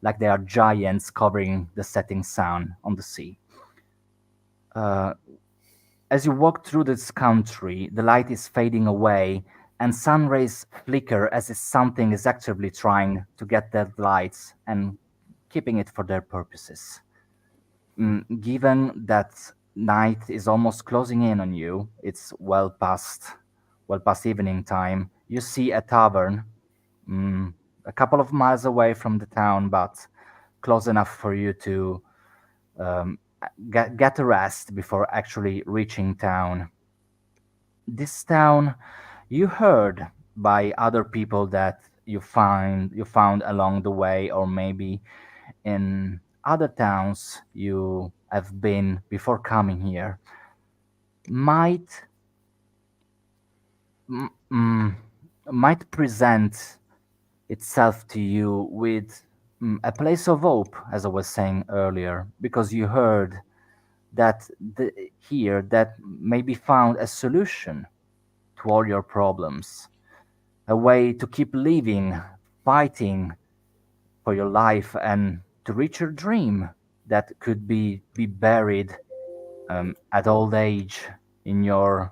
S1: like they are giants covering the setting sun on the sea. Uh, as you walk through this country, the light is fading away, and sun rays flicker as if something is actively trying to get that light and keeping it for their purposes. Given that night is almost closing in on you, it's well past evening time. You see a tavern, mm, a couple of miles away from the town, but close enough for you to um, get a rest before actually reaching town. This town, you heard by other people that you found along the way, or maybe in other towns you have been before coming here, might mm, mm, might present itself to you with a place of hope, as I was saying earlier, because you heard that here that maybe found a solution to all your problems, a way to keep living, fighting for your life, and to reach your dream that could be buried at old age in your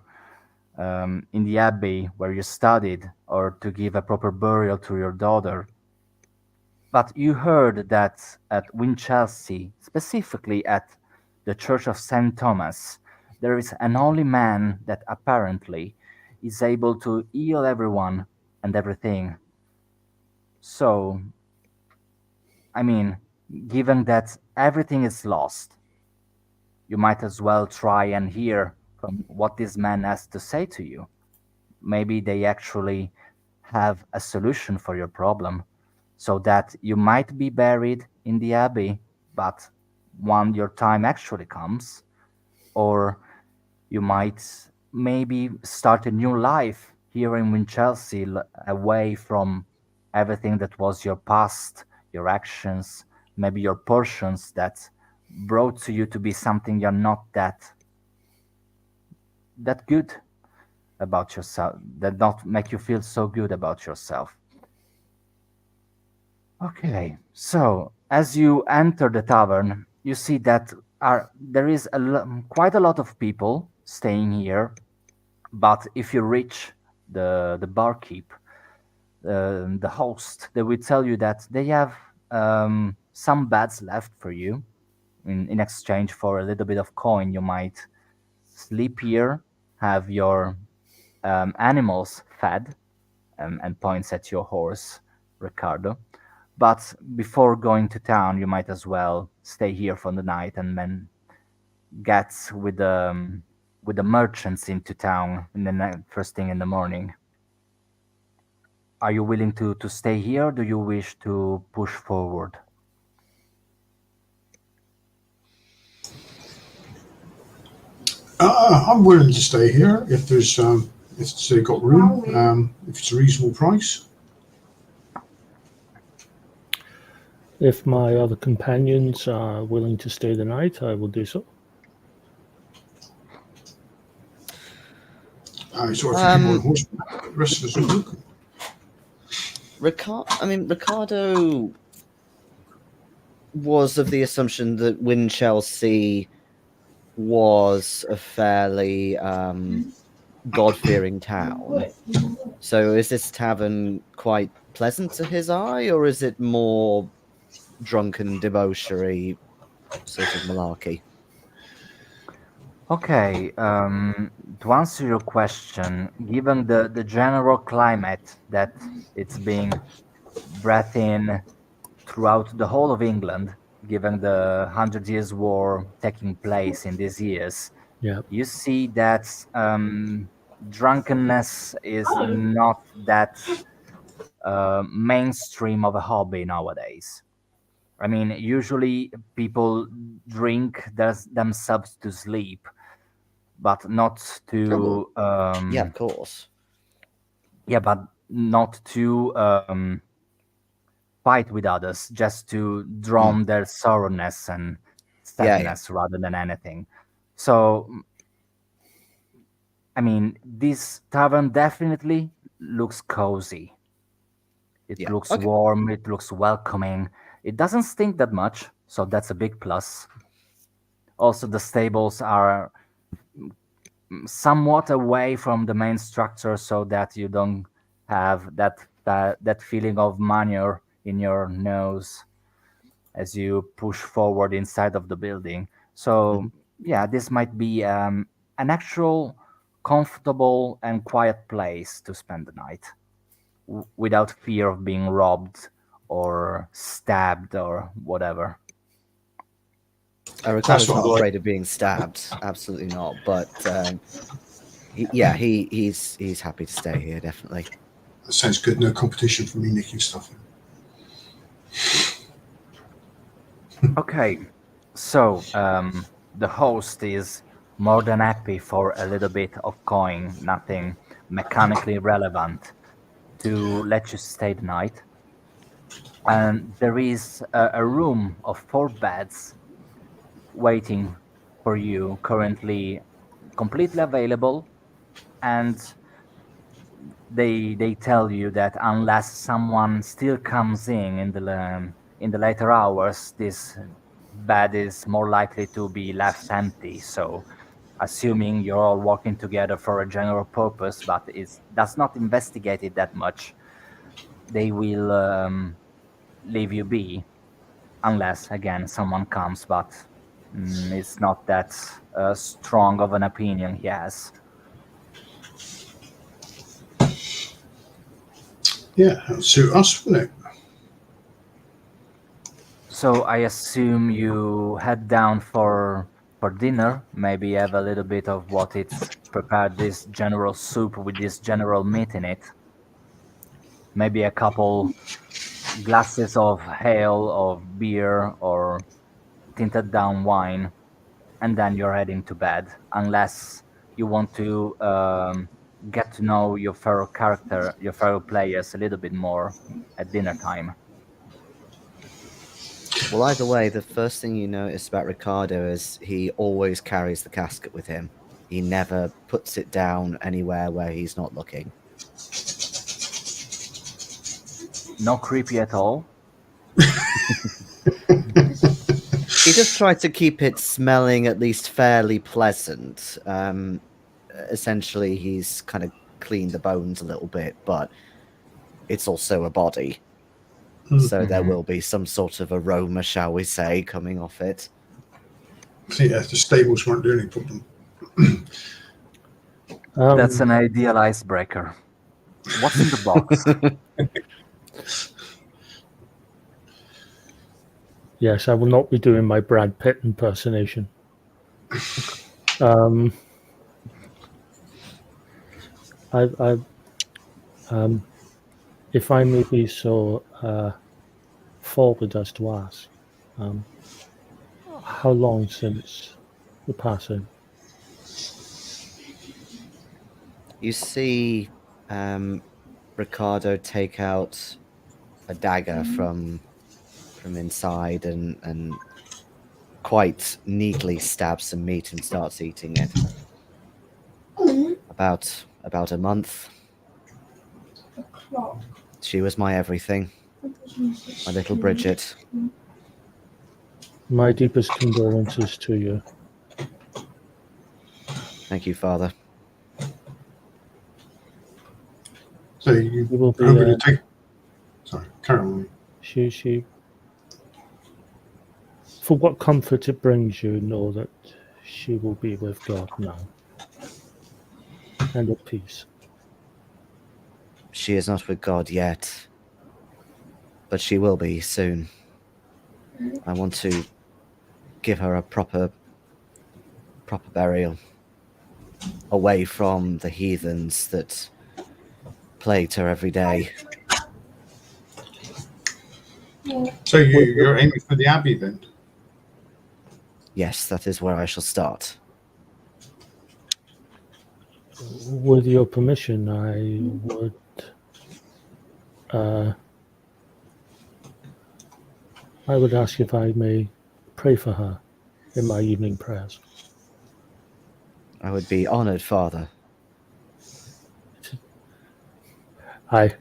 S1: in the abbey where you studied, or to give a proper burial to your daughter. But you heard that at Winchelsea, specifically at the Church of St. Thomas, there is an holy man that apparently is able to heal everyone and everything. So, I mean, given that everything is lost, you might as well try and hear from what this man has to say to you. Maybe they actually have a solution for your problem, so that you might be buried in the abbey, but when your time actually comes, or you might maybe start a new life here in Winchelsea, away from everything that was your past, your actions, maybe your portions that brought to you to be something you're not that good about yourself, that not make you feel so good about yourself. Okay, so as you enter the tavern, you see that there is quite a lot of people staying here. But if you reach the barkeep, the host, they will tell you that they have some beds left for you in exchange for a little bit of coin. You might sleep here, have your animals fed, and points at your horse, Ricardo. But before going to town, you might as well stay here for the night and then get with the merchants into town in the first thing in the morning. Are you willing to stay here? Or do you wish to push forward?
S4: I'm willing to stay here if there's if they got room, if it's a reasonable price.
S3: If my other companions are willing to stay the night, I will do so.
S4: So if you on horseback, the rest of us are looking.
S2: Ricardo was of the assumption that Winchelsea was a fairly God-fearing town. So is this tavern quite pleasant to his eye, or is it more drunken debauchery sort of malarkey?
S1: Okay, to answer your question, given the general climate that it's being breathed in throughout the whole of England, given the Hundred Years' War taking place in these years,
S3: Yeah.
S1: you see that drunkenness is not that mainstream of a hobby nowadays. I mean, usually people drink themselves to sleep, but not to
S2: Yeah, of course.
S1: yeah, but not to fight with others, just to drown their sorrowness and
S2: Yeah, yeah.
S1: sadness rather than anything. So, I mean, this tavern definitely looks cozy. It
S2: Yeah.
S1: looks
S2: Okay.
S1: warm, it looks welcoming. It doesn't stink that much, so that's a big plus. Also, the stables are somewhat away from the main structure so that you don't have that feeling of manure in your nose as you push forward inside of the building. So,
S2: Mhm.
S1: yeah, this might be an actual comfortable and quiet place to spend the night without fear of being robbed or stabbed or whatever.
S2: Ricardo's
S4: That's what
S2: not
S4: I like.
S2: afraid of being stabbed. Absolutely not. But he's happy to stay here. Definitely.
S4: That sounds good. No competition for me nicking stuff.
S1: Okay, so the host is more than happy for a little bit of coin, nothing mechanically relevant, to let you stay the night. And there is a room of 4 beds waiting for you, currently completely available. And they tell you that unless someone still comes in the later hours, this bed is more likely to be left empty. So, assuming you're all working together for a general purpose, but it's does not investigate it that much, they will leave you be unless again someone comes. But it's not that strong of an opinion he has.
S4: Yeah, that would suit us, wouldn't it?
S1: So I assume you head down for dinner. Maybe have a little bit of what it's prepared. This general soup with this general meat in it. Maybe a couple glasses of ale, of beer, or tinted down wine, and then you're heading to bed. Unless you want to get to know your fellow character, your fellow players a little bit more at dinner time.
S2: Well, either way, the first thing you notice about Ricardo is he always carries the casket with him. He never puts it down anywhere where he's not looking.
S1: No creepy at all.
S2: He just tried to keep it smelling at least fairly pleasant. Essentially, he's kind of cleaned the bones a little bit, but it's also a body. So there will be some sort of aroma, shall we say, coming off it.
S4: Yeah, the stables won't do any problem.
S1: That's an ideal icebreaker. What's in the box?
S3: Yes, I will not be doing my Brad Pitt impersonation. If I may be so forward as to ask, how long since the passing?
S2: You see Ricardo take out a dagger from inside and quite neatly stabs some meat and starts eating it. About a month. She was my everything. My little Bridget.
S3: My deepest condolences to you.
S2: Thank you, Father.
S4: So you
S3: will be,
S4: I'm going to take. Sorry, carry on.
S3: She, for what comfort it brings you, know that she will be with God now and at peace.
S2: She is not with God yet, but she will be soon. I want to give her a proper burial, away from the heathens that plagued her every day.
S4: So you're aiming for the Abbey then?
S2: Yes, that is where I shall start.
S3: With your permission, I would ask if I may pray for her in my evening prayers.
S2: I would be honored, Father.
S3: I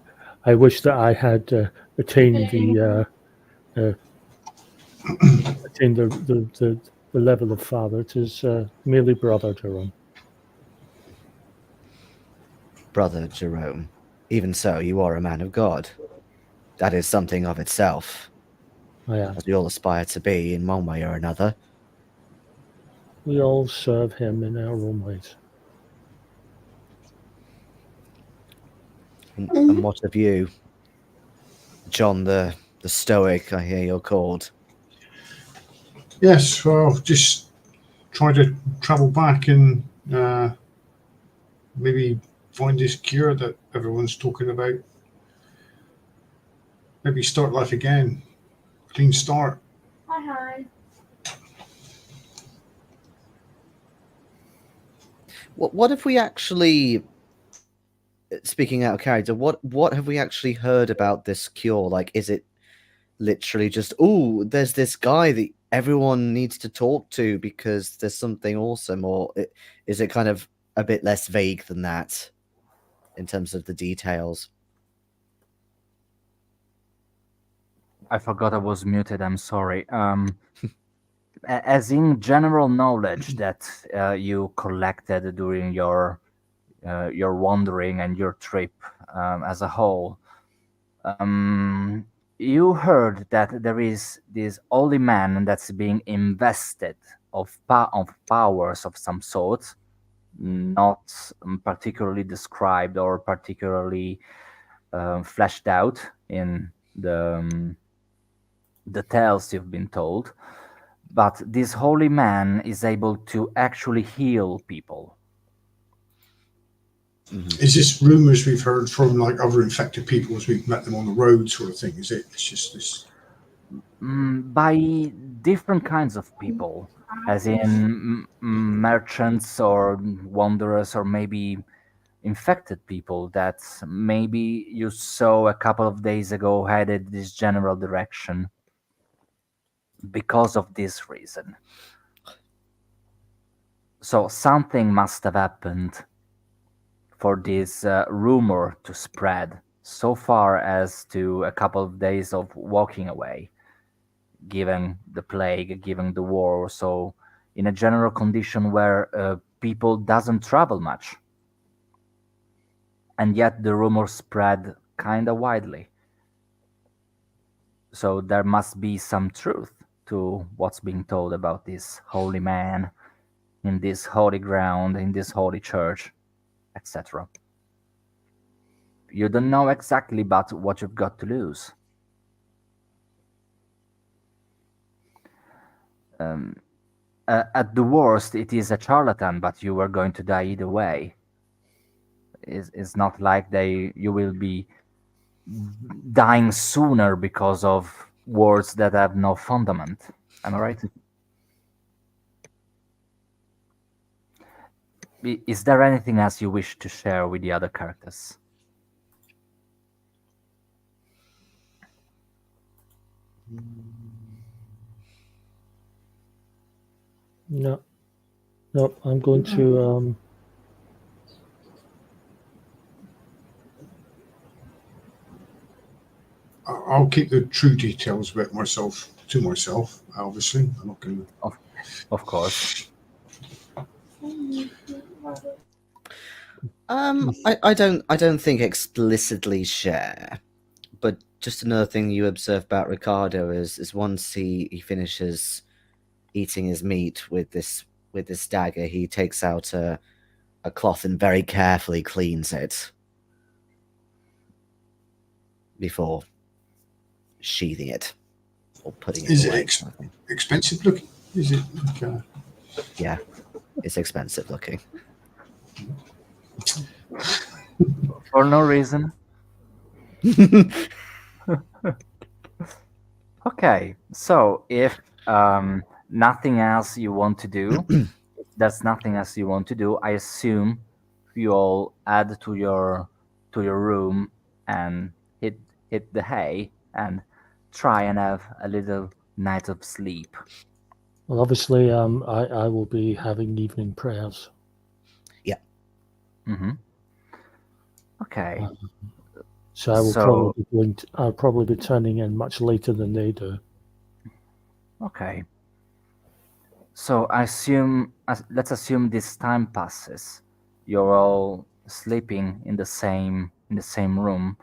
S3: wish that I had attained the level of father. It is merely brother, Jerome.
S2: Brother Jerome. Even so, you are a man of God. That is something of itself,
S3: I am.
S2: as we all aspire to be in one way or another.
S3: We all serve him in our own ways.
S2: And what of you, John the Stoic, I hear you're called?
S4: Yes, well, just try to travel back and maybe find this cure that everyone's talking about. Maybe start life again. Clean start.
S5: Hi.
S2: What if we actually, speaking out of character, what have we actually heard about this cure? Like, is it literally just, oh, there's this guy that everyone needs to talk to because there's something awesome, or is it kind of a bit less vague than that in terms of the details?
S1: I forgot I was muted. I'm sorry. As in general knowledge that you collected during your wandering and your trip as a whole, you heard that there is this holy man that's being invested of powers of some sort, not particularly described or particularly fleshed out in the tales you've been told. But this holy man is able to actually heal people.
S4: Is this rumors we've heard from like other infected people as we've met them on the road, sort of thing? Is it? It's just this.
S1: By different kinds of people, as in merchants or wanderers, or maybe infected people that maybe you saw a couple of days ago headed this general direction because of this reason. So something must have happened for this rumor to spread so far as to a couple of days of walking away, given the plague, given the war. So in a general condition where people doesn't travel much, and yet the rumor spread kind of widely. So there must be some truth to what's being told about this holy man in this holy ground, in this holy church, etc. You don't know exactly but what you've got to lose. At the worst, it is a charlatan, but you are going to die either way. It's not like you will be dying sooner because of words that have no fundament. Am I right? Is there anything else you wish to share with the other characters?
S3: No, I'm going to
S4: I'll keep the true details about myself to myself. Obviously, I'm not going to.
S1: Of course.
S2: I don't think explicitly share, but just another thing you observe about Ricardo is once he finishes eating his meat with this dagger, he takes out a cloth and very carefully cleans it before sheathing it or putting it
S4: Is
S2: away.
S4: it expensive looking? Is it? Okay.
S2: Yeah, it's expensive looking.
S1: For no reason. Okay, so if nothing else you want to do, if there's nothing else you want to do, I assume you all add to your room and hit the hay and try and have a little night of sleep.
S3: Well, obviously, I will be having evening prayers.
S1: Mm-hmm. Okay,
S3: So I will
S1: so
S3: probably be going I'll probably be turning in much later than they do.
S1: okay, so I assume let's assume this time passes. You're all sleeping in the same room.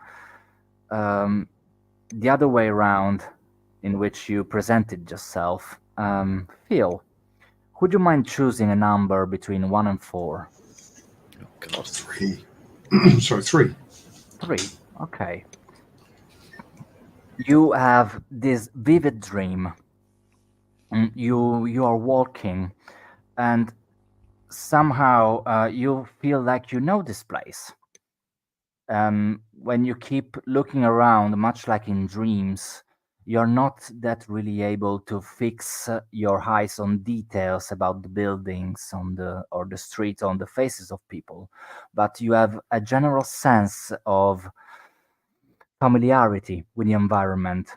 S1: Um, the other way around, in which you presented yourself. Phil, would you mind choosing a number between 1 and 4?
S2: Oh God.
S4: 3. Sorry, 3.
S1: 3. Okay. You have this vivid dream. You are walking, and somehow you feel like you know this place. When you keep looking around, much like in dreams, you're not that really able to fix your eyes on details about the buildings on the or the streets on the faces of people, but you have a general sense of familiarity with the environment.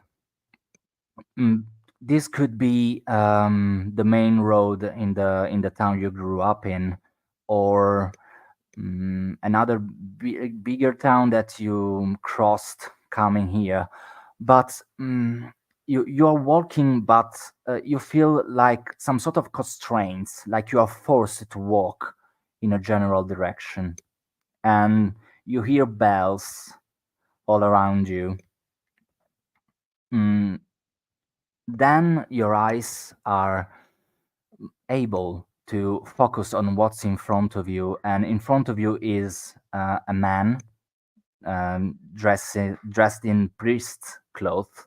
S1: Mm, this could be the main road in the town you grew up in, or another bigger town that you crossed coming here. But you are walking, but you feel like some sort of constraints, like you are forced to walk in a general direction, and you hear bells all around you. Mm, then your eyes are able to focus on what's in front of you, and in front of you is a man dressed in priest's clothes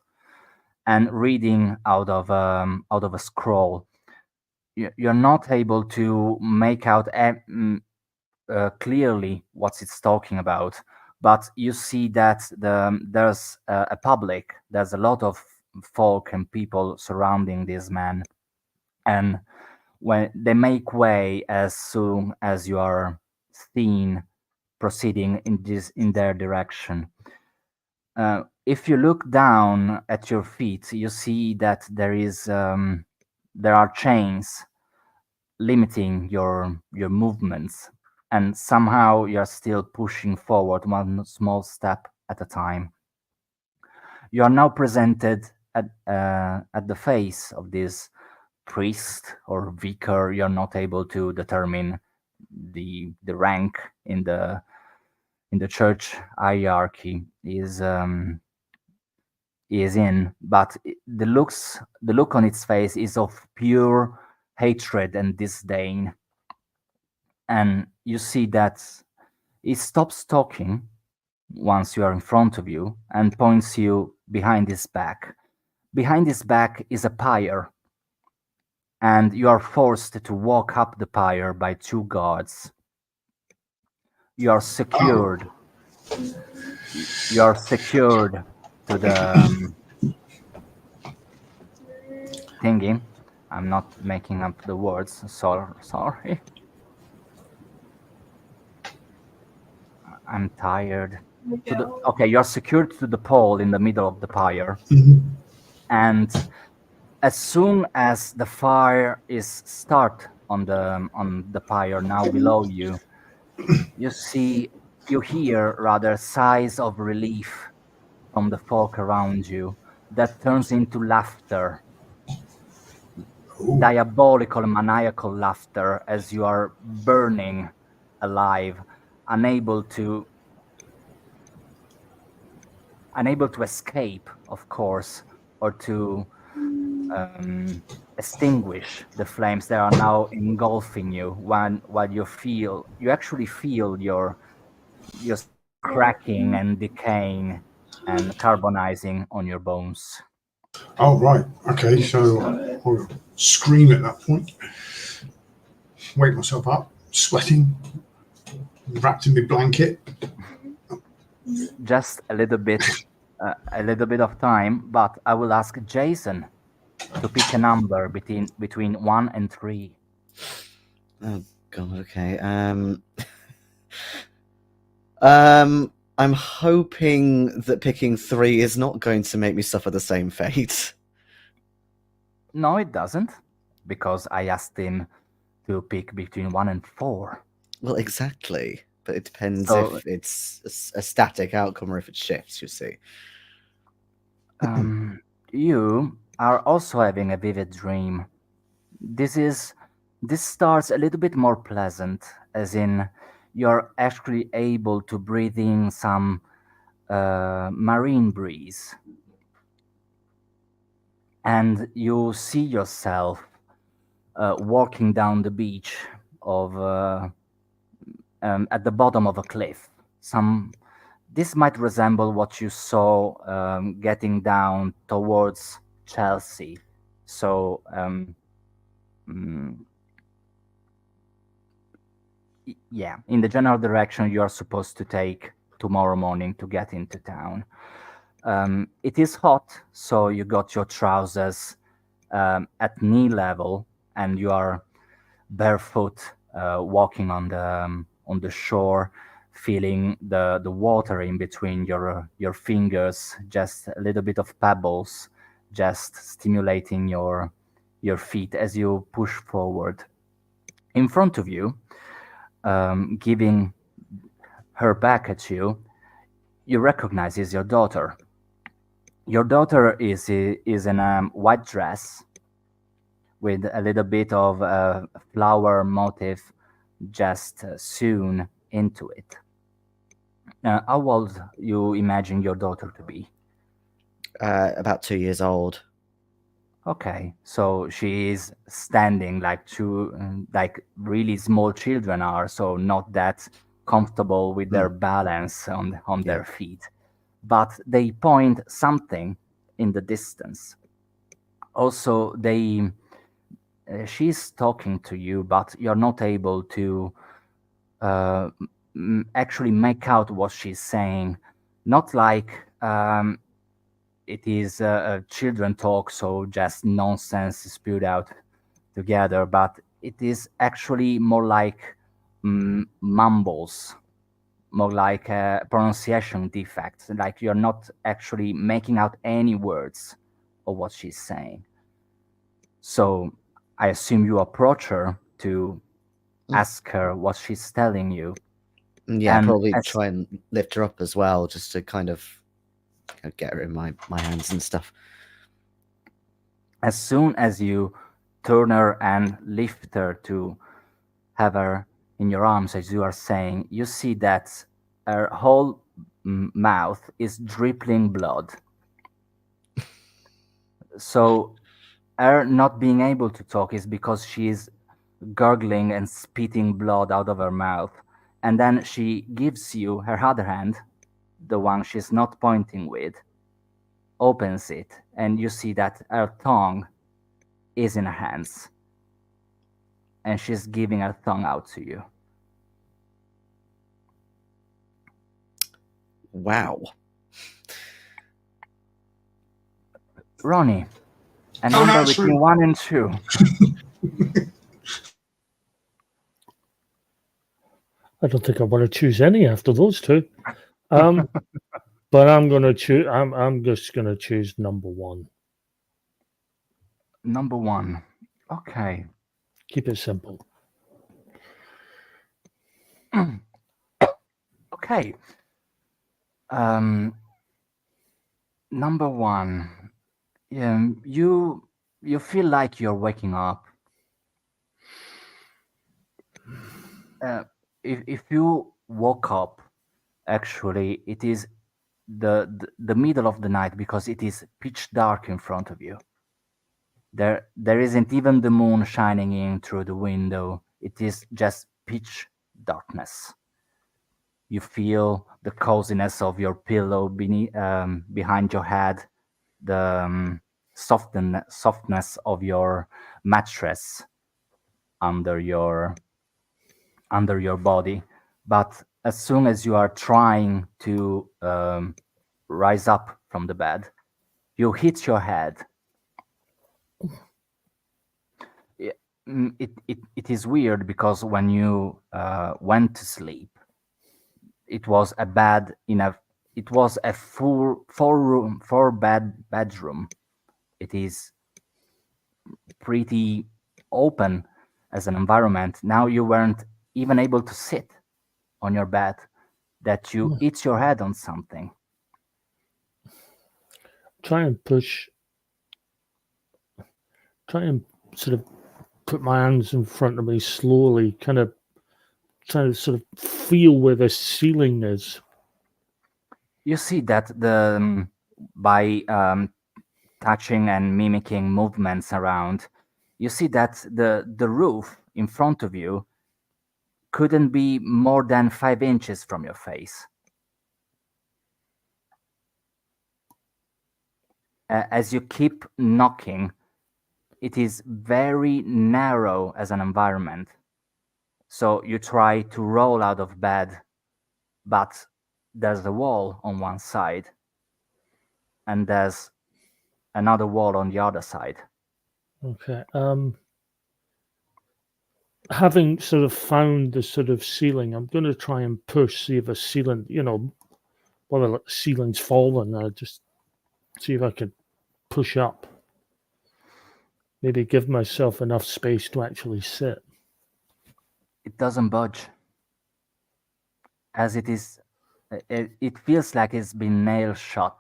S1: and reading out of a scroll. You're not able to make out clearly what it's talking about, but you see that there's a public, there's a lot of folk and people surrounding this man, and when they make way as soon as you are seen proceeding in their direction. If you look down at your feet, you see that there are chains limiting your movements, and somehow you're still pushing forward one small step at a time. You are now presented at the face of this priest or vicar. You're not able to determine the rank in the church hierarchy is in, but the look on its face is of pure hatred and disdain. And you see that he stops talking once you are in front of you and points you behind his back. Behind his back is a pyre, and you are forced to walk up the pyre by two guards. You are secured. You are secured to the thingy. I'm not making up the words. Sorry. I'm tired. Okay, you're secured to the pole in the middle of the pyre, and as soon as the fire is start on the pyre now below you, you hear rather sighs of relief from the folk around you that turns into laughter,
S4: Ooh.
S1: diabolical, maniacal laughter as you are burning alive, unable to escape, of course, or to extinguish the flames that are now engulfing you. While you actually feel your cracking and decaying and carbonizing on your bones.
S4: Oh, right. Okay, so I'll scream at that point, wake myself up, sweating, wrapped in my blanket.
S1: Just a little bit a little bit of time, but I will ask Jason to pick a number between 1 and 3.
S2: Oh god, okay. I'm hoping that picking 3 is not going to make me suffer the same fate.
S1: No, it doesn't, because I asked him to pick between 1 and 4.
S2: Well, exactly. But it depends
S1: So-
S2: if it's a static outcome or if it shifts, you see.
S1: You are also having a vivid dream. This starts a little bit more pleasant, as in you're actually able to breathe in some marine breeze, and you see yourself walking down the beach of at the bottom of a cliff. This might resemble what you saw getting down towards Chelsea. So mm, yeah, in the general direction you are supposed to take tomorrow morning to get into town. It is hot, so you got your trousers at knee level, and you are barefoot, walking on the shore, feeling the water in between your fingers, just a little bit of pebbles, just stimulating your feet as you push forward. In front of you, giving her back at you, you recognize is your daughter. Your daughter is in a white dress with a little bit of flower motif just sewn into it. How old you imagine your daughter to be?
S2: About 2 years old.
S1: Okay, so she is standing like like really small children are, so not that comfortable with their balance on their feet, but they point something in the distance. Also, she's talking to you, but you're not able to actually make out what she's saying. Not like it is children talk, so just nonsense spewed out together, but it is actually more like mumbles, more like pronunciation defects. Like you're not actually making out any words of what she's saying. So I assume you approach her to ask her what she's telling you.
S2: Yeah,
S1: And
S2: probably
S1: as-
S2: try and lift her up as well, just to kind of get her in my hands and stuff.
S1: As soon as you turn her and lift her to have her in your arms, as you are saying, you see that her whole mouth is dripping blood. So her not being able to talk is because she is gurgling and spitting blood out of her mouth. And then she gives you her other hand, the one she's not pointing with, opens it, and you see that her tongue is in her hands. And she's giving her tongue out to you.
S2: Wow.
S1: Ronnie, a
S4: Oh,
S1: number
S4: that's
S1: between
S4: true.
S1: 1 and 2.
S3: I don't think I want to choose any after those two. But I'm gonna choose. I'm just gonna choose number 1.
S1: Number 1. Okay.
S3: Keep it simple.
S1: Okay. Number 1. You feel like you're waking up. If you woke up, actually, it is the middle of the night, because it is pitch dark in front of you. There isn't even the moon shining in through the window. It is just pitch darkness. You feel the coziness of your pillow behind your head, the softness of your mattress under your body. But as soon as you are trying to rise up from the bed. You hit your head. It is weird because when you went to sleep, it was a full four bedroom. It is pretty open as an environment. Now you weren't even able to sit on your bed, that you hit your head on something.
S3: Try and sort of put my hands in front of me slowly, kind of trying to sort of feel where the ceiling is.
S1: You see that by touching and mimicking movements around, you see that the roof in front of you couldn't be more than 5 inches from your face. As you keep knocking, it is very narrow as an environment. So you try to roll out of bed, but there's a wall on one side, and there's another wall on the other side.
S3: Okay. Having sort of found the sort of ceiling, I'm going to try and push, see if a ceiling, whether the ceiling's fallen. I just see if I could push up. Maybe give myself enough space to actually sit.
S1: It doesn't budge. As it is, it feels like it's been nail shut.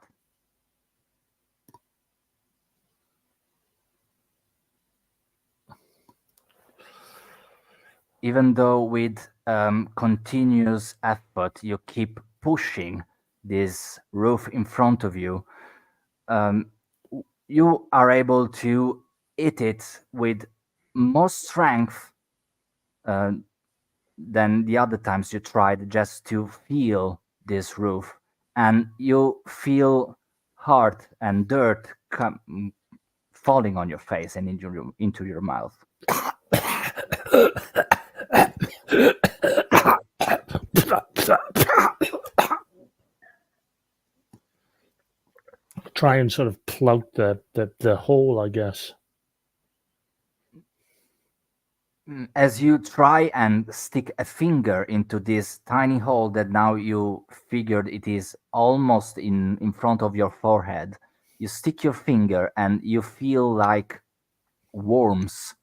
S1: Even though with continuous effort you keep pushing this roof in front of you, you are able to hit it with more strength than the other times you tried, just to feel this roof, and you feel hard and dirt falling on your face and into your mouth.
S3: Try and sort of plug the hole, I guess.
S1: As you try and stick a finger into this tiny hole that now you figured it is almost in front of your forehead, you stick your finger and you feel like worms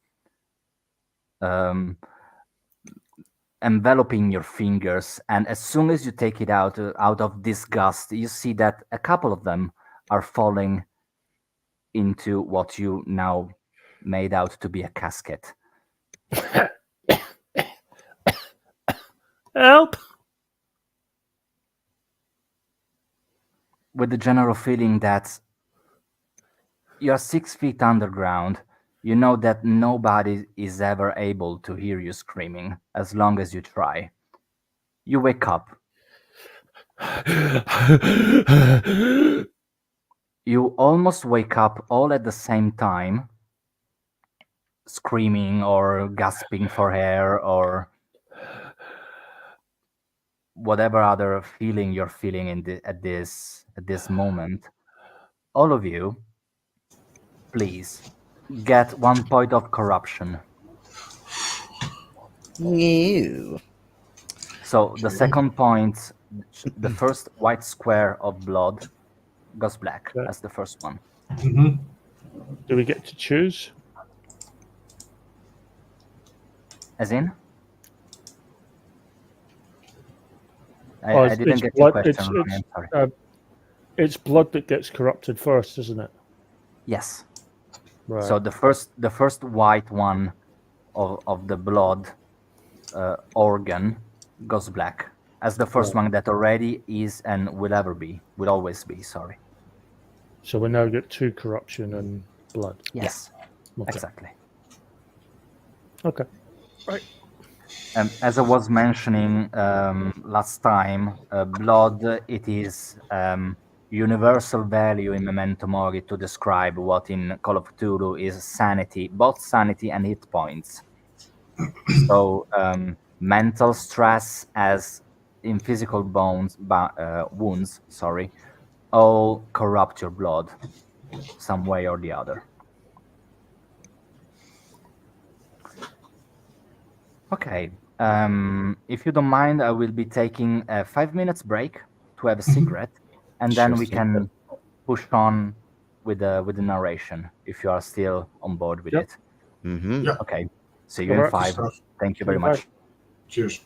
S1: enveloping your fingers, and as soon as you take it out of disgust, you see that a couple of them are falling into what you now made out to be a casket.
S3: Help!
S1: With the general feeling that you're 6 feet underground, you know that nobody is ever able to hear you screaming as long as you try. You wake up. You almost wake up all at the same time, screaming or gasping for air or whatever other feeling you're feeling at this moment. All of you, please get 1 point of corruption.
S2: No.
S1: So the second point, the first white square of blood goes black.
S3: Okay.
S1: That's the first one.
S4: Mm-hmm.
S3: Do we get to choose?
S1: As in?
S3: Oh,
S1: I didn't
S3: it's
S1: get your
S3: blood.
S1: question. Ronnie, I'm sorry.
S3: It's blood that gets corrupted first, isn't it?
S1: Yes.
S3: Right.
S1: So the first white one of the blood organ goes black as the first one that already is and will always be. Sorry.
S3: So we now get 2 corruption and blood.
S1: Yes.
S3: Okay.
S1: Exactly.
S3: Okay. Right.
S1: As I was mentioning last time, blood, it is universal value in Memento Mori to describe what in Call of Cthulhu is sanity, both sanity and hit points. So mental stress as in physical wounds, all corrupt your blood some way or the other. Okay. If you don't mind, I will be taking a 5 minutes break to have a cigarette, and then
S2: Sure
S1: we
S2: thing.
S1: can push on with the narration if you are still on board with
S3: Yep.
S1: it.
S2: Mm-hmm.
S4: Yeah.
S1: Okay. See you in
S3: Alright.
S1: 5.
S4: Stuff.
S1: Thank you very
S3: In 5.
S1: much.
S4: Cheers.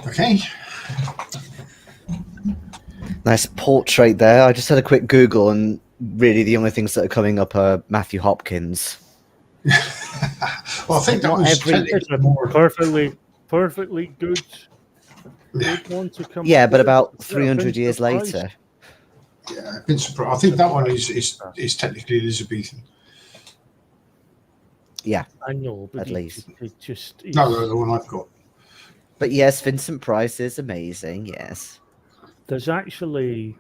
S4: Okay.
S2: Nice portrait there. I just had a quick Google, and really the only things that are coming up are Matthew Hopkins.
S4: Well, I think that
S2: Not
S4: was
S2: every-
S3: It's
S4: technically
S3: a
S4: more.
S3: perfectly good
S4: Yeah,
S3: one to come.
S2: Yeah,
S3: up
S2: but
S3: with.
S2: about
S3: Yeah,
S2: 300 years
S3: Vincent Price.
S2: later.
S4: yeah. Vincent Price. I think that one is technically Elizabethan.
S2: Yeah,
S3: I know, but
S2: At least.
S3: it just is,
S4: No, the one I've got.
S2: but yes, Vincent Price is amazing. Yes.
S3: there's actually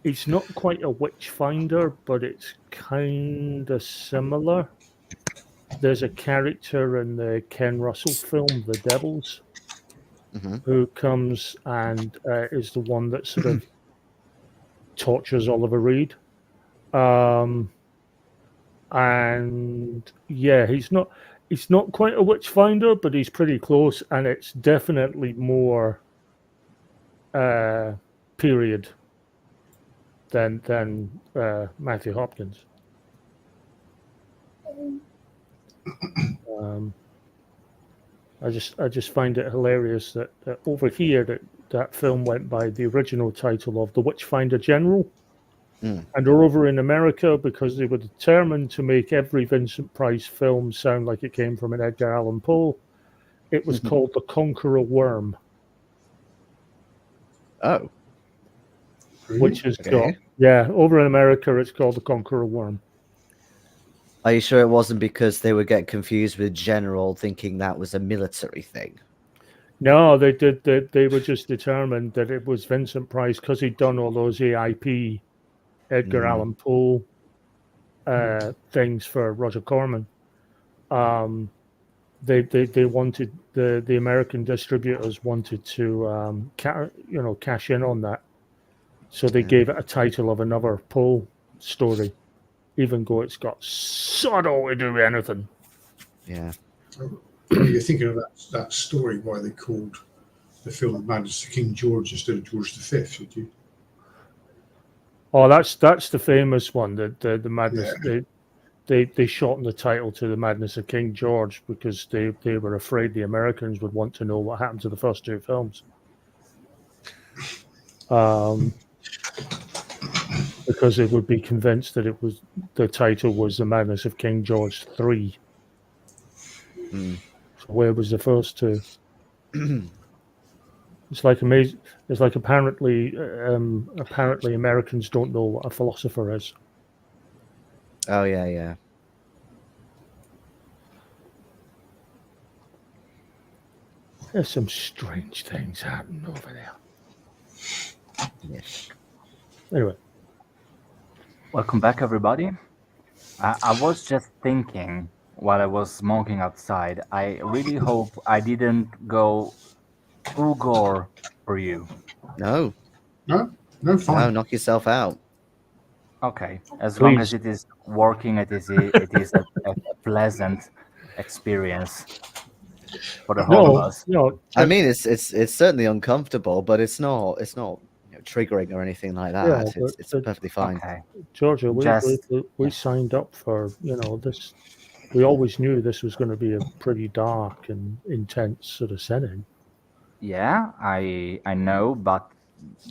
S3: it's not quite a witch finder, but it's kind of similar. There's a character in the Ken Russell film The Devils
S2: Hmm.
S3: who comes and is the one that sort of tortures Oliver Reed. And yeah, he's not quite a witch finder, but he's pretty close, and it's definitely more period than Matthew Hopkins. I just find it hilarious that over here that film went by the original title of The Witchfinder General.
S2: Mm.
S3: And over in America, because they were determined to make every Vincent Price film sound like it came from an Edgar Allan Poe, it was called The Conqueror Worm,
S2: Oh,
S3: which is
S2: Okay.
S3: over in America it's called The Conqueror Worm.
S2: are you sure it wasn't because they would get confused with general, thinking that was a military thing?
S3: No, they did. They were just determined that it was Vincent Price because he'd done all those AIP, Edgar Allan Poe things for Roger Corman. They wanted the American distributors wanted to cash in on that, so they gave it a title of another Poe story, even though it's got sod all to do with anything.
S2: Yeah.
S4: You're thinking of that story why they called the film Madness of King George instead of George V, did you?
S3: Oh, that's the famous one. The madness.
S4: Yeah.
S3: They shortened the title to The Madness of King George because they were afraid the Americans would want to know what happened to the first two films. Because they would be convinced that the title was The Madness of King George III.
S2: Mm.
S3: So where was the first two? It's like amazing. It's like apparently Americans don't know what a philosopher is.
S2: Oh, yeah.
S3: There's some strange things happening over there.
S2: Yes.
S3: Anyway,
S1: Welcome back, everybody. I was just thinking while I was smoking outside. I really hope I didn't go full gore for you.
S2: No,
S4: No,
S2: no,
S4: fine.
S2: knock yourself out.
S1: Okay, as long as
S3: Please.
S1: it is working, it is a pleasant experience for the whole of us.
S2: I mean, it's certainly uncomfortable, but it's not triggering or anything like that.
S3: Yeah,
S2: it's perfectly fine.
S1: Okay,
S3: Georgia, we
S1: Just-
S3: signed up for this. We always knew this was going to be a pretty dark and intense sort of setting.
S1: yeah, I know, but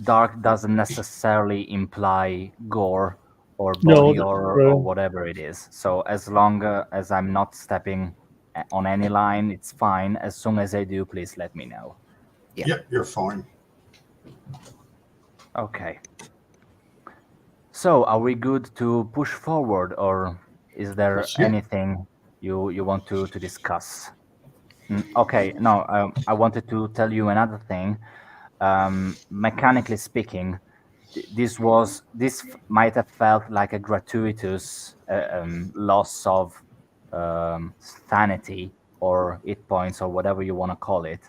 S1: dark doesn't necessarily imply gore or
S3: No,
S1: body or whatever it is. So as long as I'm not stepping on any line, it's fine. As soon as I do, please let me know.
S2: Yeah.
S4: Yep, you're fine.
S1: Okay. So are we good to push forward, or is there
S4: Yes, yeah.
S1: anything you want to discuss? Okay, no, I wanted to tell you another thing. Mechanically speaking, this might have felt like a gratuitous loss of sanity or hit points or whatever you want to call it.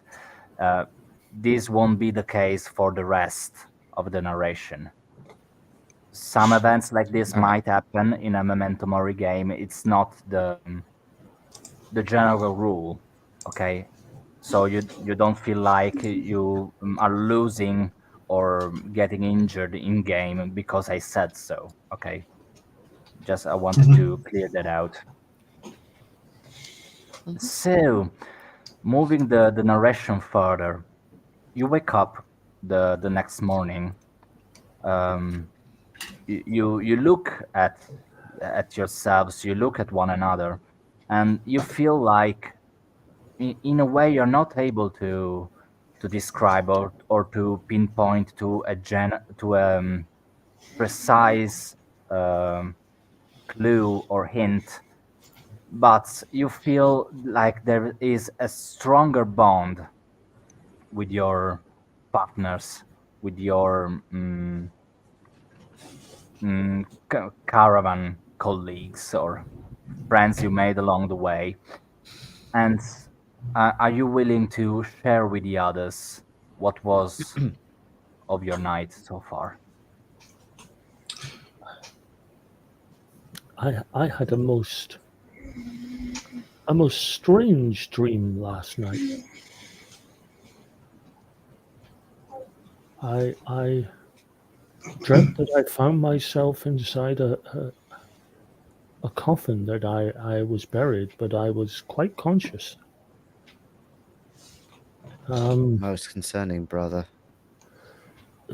S1: This won't be the case for the rest of the narration. Some events like this might happen in a Memento Mori game. It's not the general rule, okay? So you don't feel like you are losing or getting injured in game because I said so, okay? Just I wanted to clear that out. So, moving the narration further, you wake up the next morning. Um, you look at yourselves, you look at one another, and you feel like, in a way, you're not able to describe or to pinpoint to a precise um, clue or hint, but you feel like there is a stronger bond with your partners, with your caravan colleagues or friends you made along the way. And are you willing to share with the others what was of your night so far?
S3: I had a most strange dream last night. I dreamt that I found myself inside a coffin, that I was buried, but I was quite conscious.
S2: Most concerning, brother.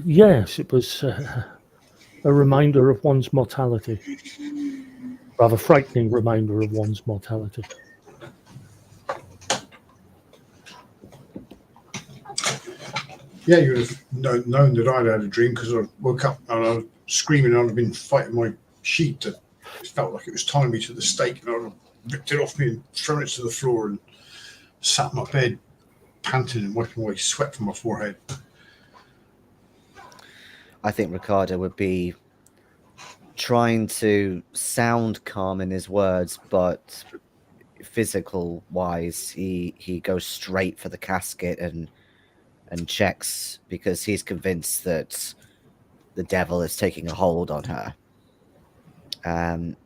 S3: Yes, it was a reminder of one's mortality. Rather frightening reminder of one's mortality.
S4: Yeah, you would have known that I'd had a dream because I woke up and I was screaming and I'd been fighting my sheep that it felt like it was tying me to the stake, and I ripped it off me and thrown it to the floor and sat in my bed panting and wiping away sweat from my forehead.
S2: I think Ricardo would be trying to sound calm in his words, but physical wise, he goes straight for the casket and checks, because he's convinced that the devil is taking a hold on her. And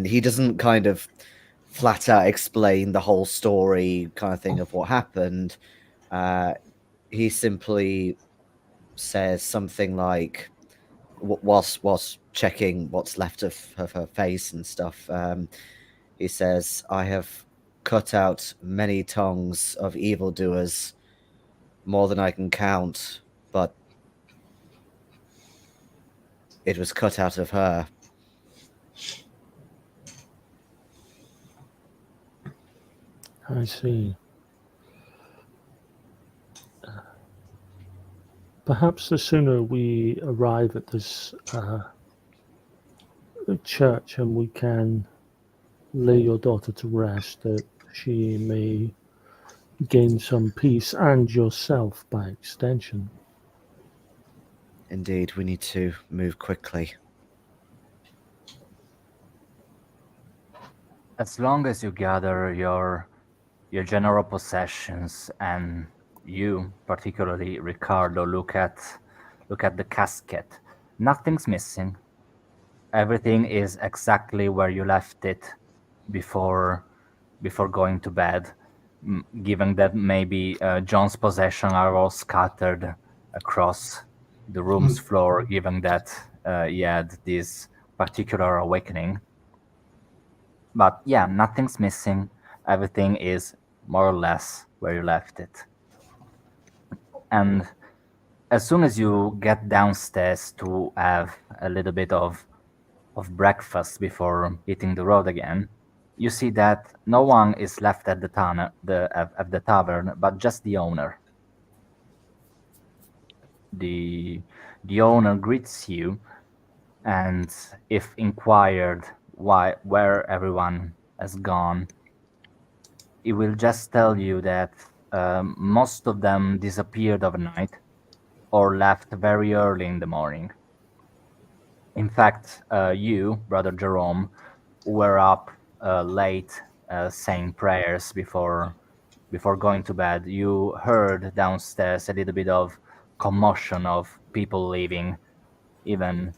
S2: he doesn't kind of flat out explain the whole story kind of thing of what happened. He simply says something like, whilst checking what's left of her face and stuff, he says, "I have cut out many tongues of evildoers, more than I can count, but it was cut out of her."
S3: I see. Perhaps the sooner we arrive at this church and we can lay your daughter to rest, that she may gain some peace, and yourself by extension.
S2: Indeed, we need to move quickly.
S1: As long as you gather your general possessions, and you, particularly Ricardo, look at the casket, nothing's missing. Everything is exactly where you left it before going to bed. Given that maybe John's possessions are all scattered across the room's floor, given that he had this particular awakening. But yeah, nothing's missing. Everything is more or less where you left it. And as soon as you get downstairs to have a little bit of breakfast before hitting the road again, you see that no one is left at the tavern, but just the owner. The owner greets you, and if inquired where everyone has gone, he will just tell you that most of them disappeared overnight or left very early in the morning. In fact, you, Brother Jerome, were up late saying prayers before going to bed. You heard downstairs a little bit of commotion of people leaving, even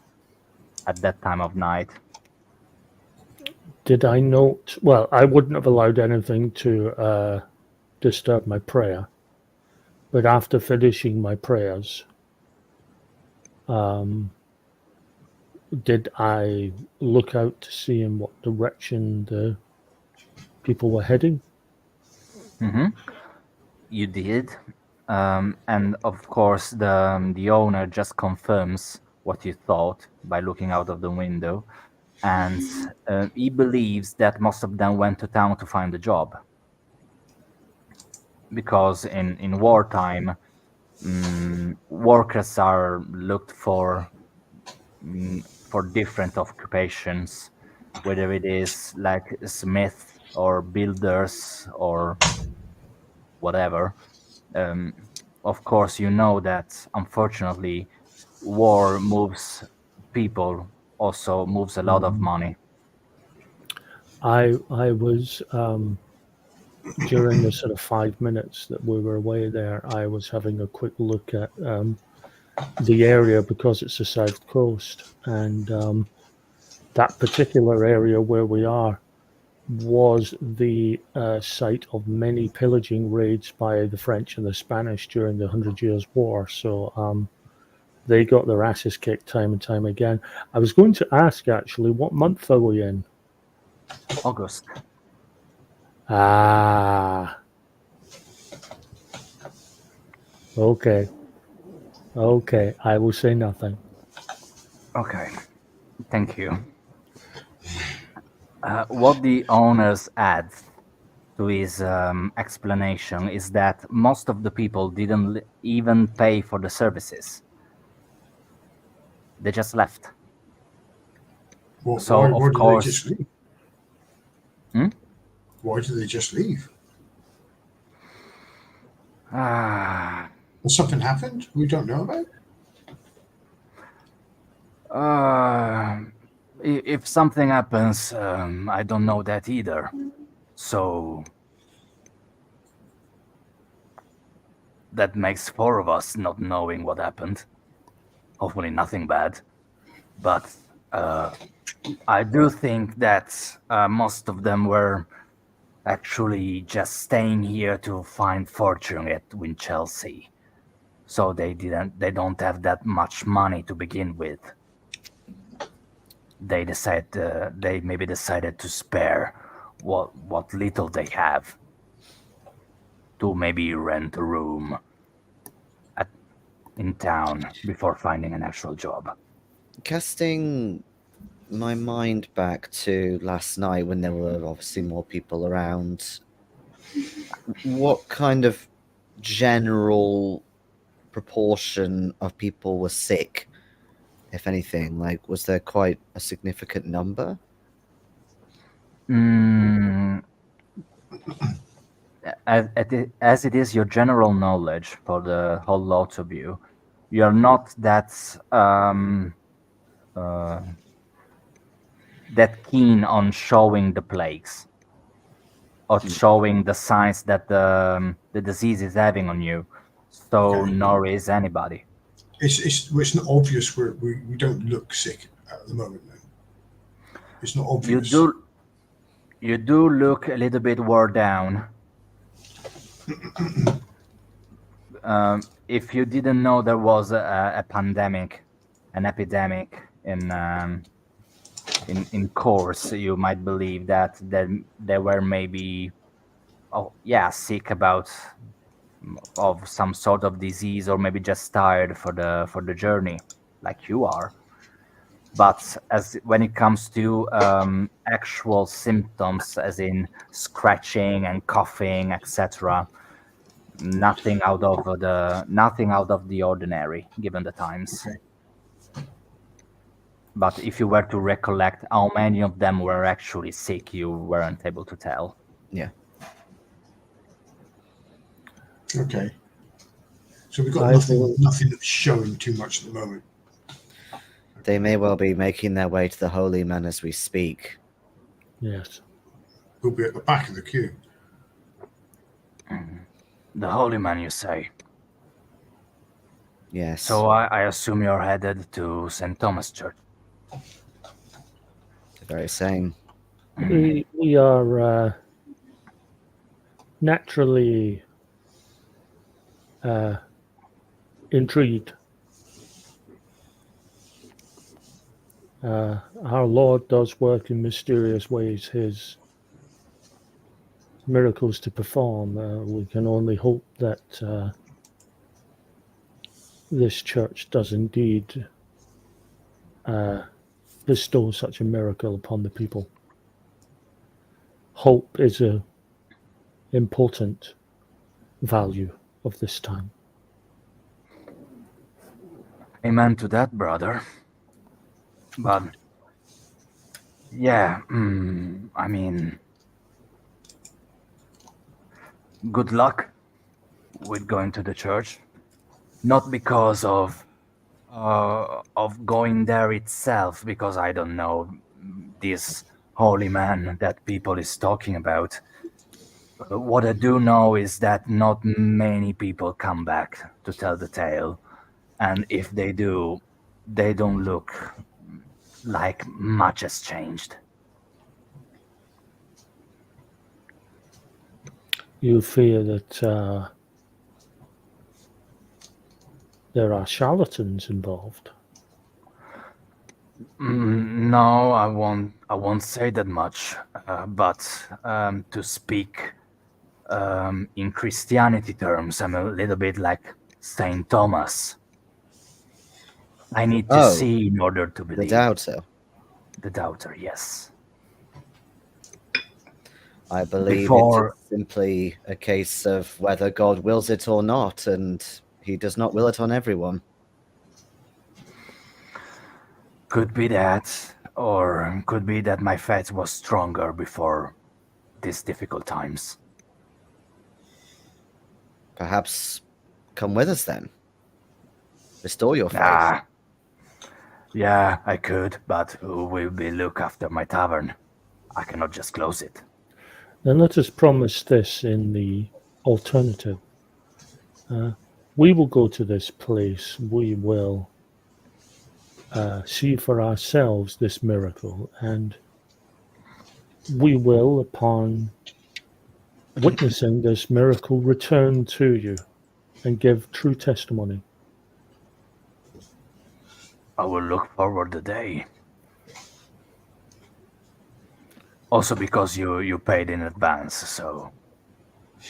S1: at that time of night.
S3: Did I note? Well, I wouldn't have allowed anything to disturb my prayer, but after finishing my prayers, did I look out to see in what direction the people were heading?
S1: Hmm. You did, and of course the owner just confirms what you thought by looking out of the window, and he believes that most of them went to town to find a job because in wartime, workers are looked for different occupations, whether it is like smith or builders or whatever. Um, of course, you know that unfortunately, war moves people, also moves a lot of money.
S3: I was during the sort of 5 minutes that we were away there, I was having a quick look at the area because it's the south coast, and that particular area where we are was the site of many pillaging raids by the French and the Spanish during the Hundred Years' War. So they got their asses kicked time and time again. I was going to ask actually, what month are we in?
S1: August.
S3: Ah, okay. Okay, I will say nothing.
S1: Okay, thank you. What the owners add to his explanation is that most of the people didn't even pay for the services. They just left. So,
S4: Why
S1: of
S4: did they
S1: course,
S4: just leave?
S1: Hmm?
S4: Why did they just leave?
S1: Ah,
S4: Has something happened we don't know about?
S1: if something happens, I don't know that either. So that makes four of us not knowing what happened. Hopefully, nothing bad. But I do think that most of them were actually just staying here to find fortune at Winchelsea. So they don't have that much money to begin with. They maybe decided to spare what little they have to maybe rent a room at, in town before finding an actual job.
S2: Casting my mind back to last night when there were obviously more people around, what kind of general proportion of people were sick, if anything? Like, was there quite a significant number?
S1: Mm, as it is your general knowledge for the whole lot of you, you're not uh, that keen on showing the plagues or showing the signs that the disease is having on you. So
S4: Okay.
S1: nor is anybody.
S4: It's not obvious we don't look sick at the moment. Then it's not
S1: You
S4: obvious.
S1: do look a little bit wore down. If you didn't know there was a pandemic, an epidemic in course, you might believe that they were maybe, oh yeah, sick about of some sort of disease or maybe just tired for the journey, like you are. But as when it comes to actual symptoms, as in scratching and coughing, etc., nothing out of the ordinary given the times.
S4: Okay.
S1: But if you were to recollect how many of them were actually sick, you weren't able to tell.
S2: Yeah.
S4: Okay. So we've got
S3: I will-
S4: nothing that's showing too much at the moment.
S2: They may well be making their way to the Holy Man as we speak.
S3: Yes.
S4: We'll be at the back of the queue.
S1: The Holy Man, you say?
S2: Yes.
S1: So I assume you're headed to St. Thomas Church.
S2: The very same.
S3: We are naturally intrigued. Our Lord does work in mysterious ways. His miracles to perform. We can only hope that this church does indeed bestow such a miracle upon the people. Hope is a important value of this time.
S1: Amen to that, brother. But yeah, I mean, good luck with going to the church. Not because of going there itself, because I don't know this holy man that people is talking about. What I do know is that not many people come back to tell the tale, and if they do, they don't look like much has changed.
S3: You fear that there are charlatans involved.
S1: No, I won't. I won't say that much. But to speak in Christianity terms, I'm a little bit like Saint Thomas. I need to
S2: Oh,
S1: see in order to
S2: The
S1: believe.
S2: doubter.
S1: The doubter, yes.
S2: I believe
S1: Before-
S2: it's simply a case of whether God wills it or not, and he does not will it on everyone.
S1: Could be that, or could be that my faith was stronger before these difficult times.
S2: Perhaps come with us then. Restore your faith.
S1: Ah, yeah, I could, but who will be look after my tavern? I cannot just close it.
S3: Then let us promise this in the alternative. We will go to this place. We will see for ourselves this miracle, and we will, upon witnessing this miracle, return to you and give true testimony.
S1: I will look forward the day. Also because you paid in advance, so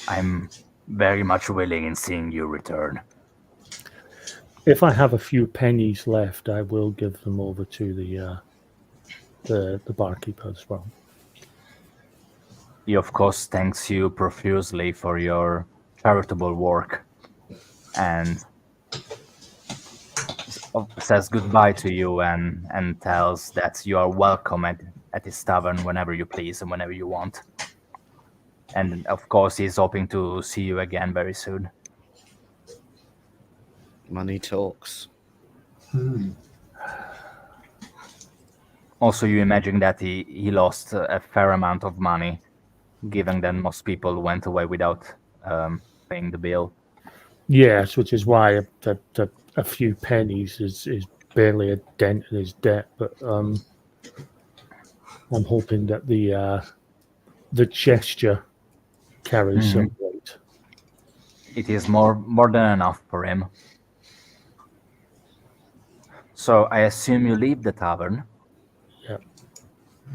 S1: I'm very much willing in seeing you return.
S3: If I have a few pennies left, I will give them over to the barkeeper as well.
S1: He of course thanks you profusely for your charitable work and says goodbye to you and tells that you are welcome at his tavern whenever you please and whenever you want. And of course he's hoping to see you again very soon.
S2: Money talks.
S1: Also, you imagine that he lost a fair amount of money, given that most people went away without paying the bill.
S3: Yes, which is why a few pennies is barely a dent in his debt. But I'm hoping that the gesture carries some weight.
S1: It is more than enough for him. So I assume you leave the tavern.
S3: Yep.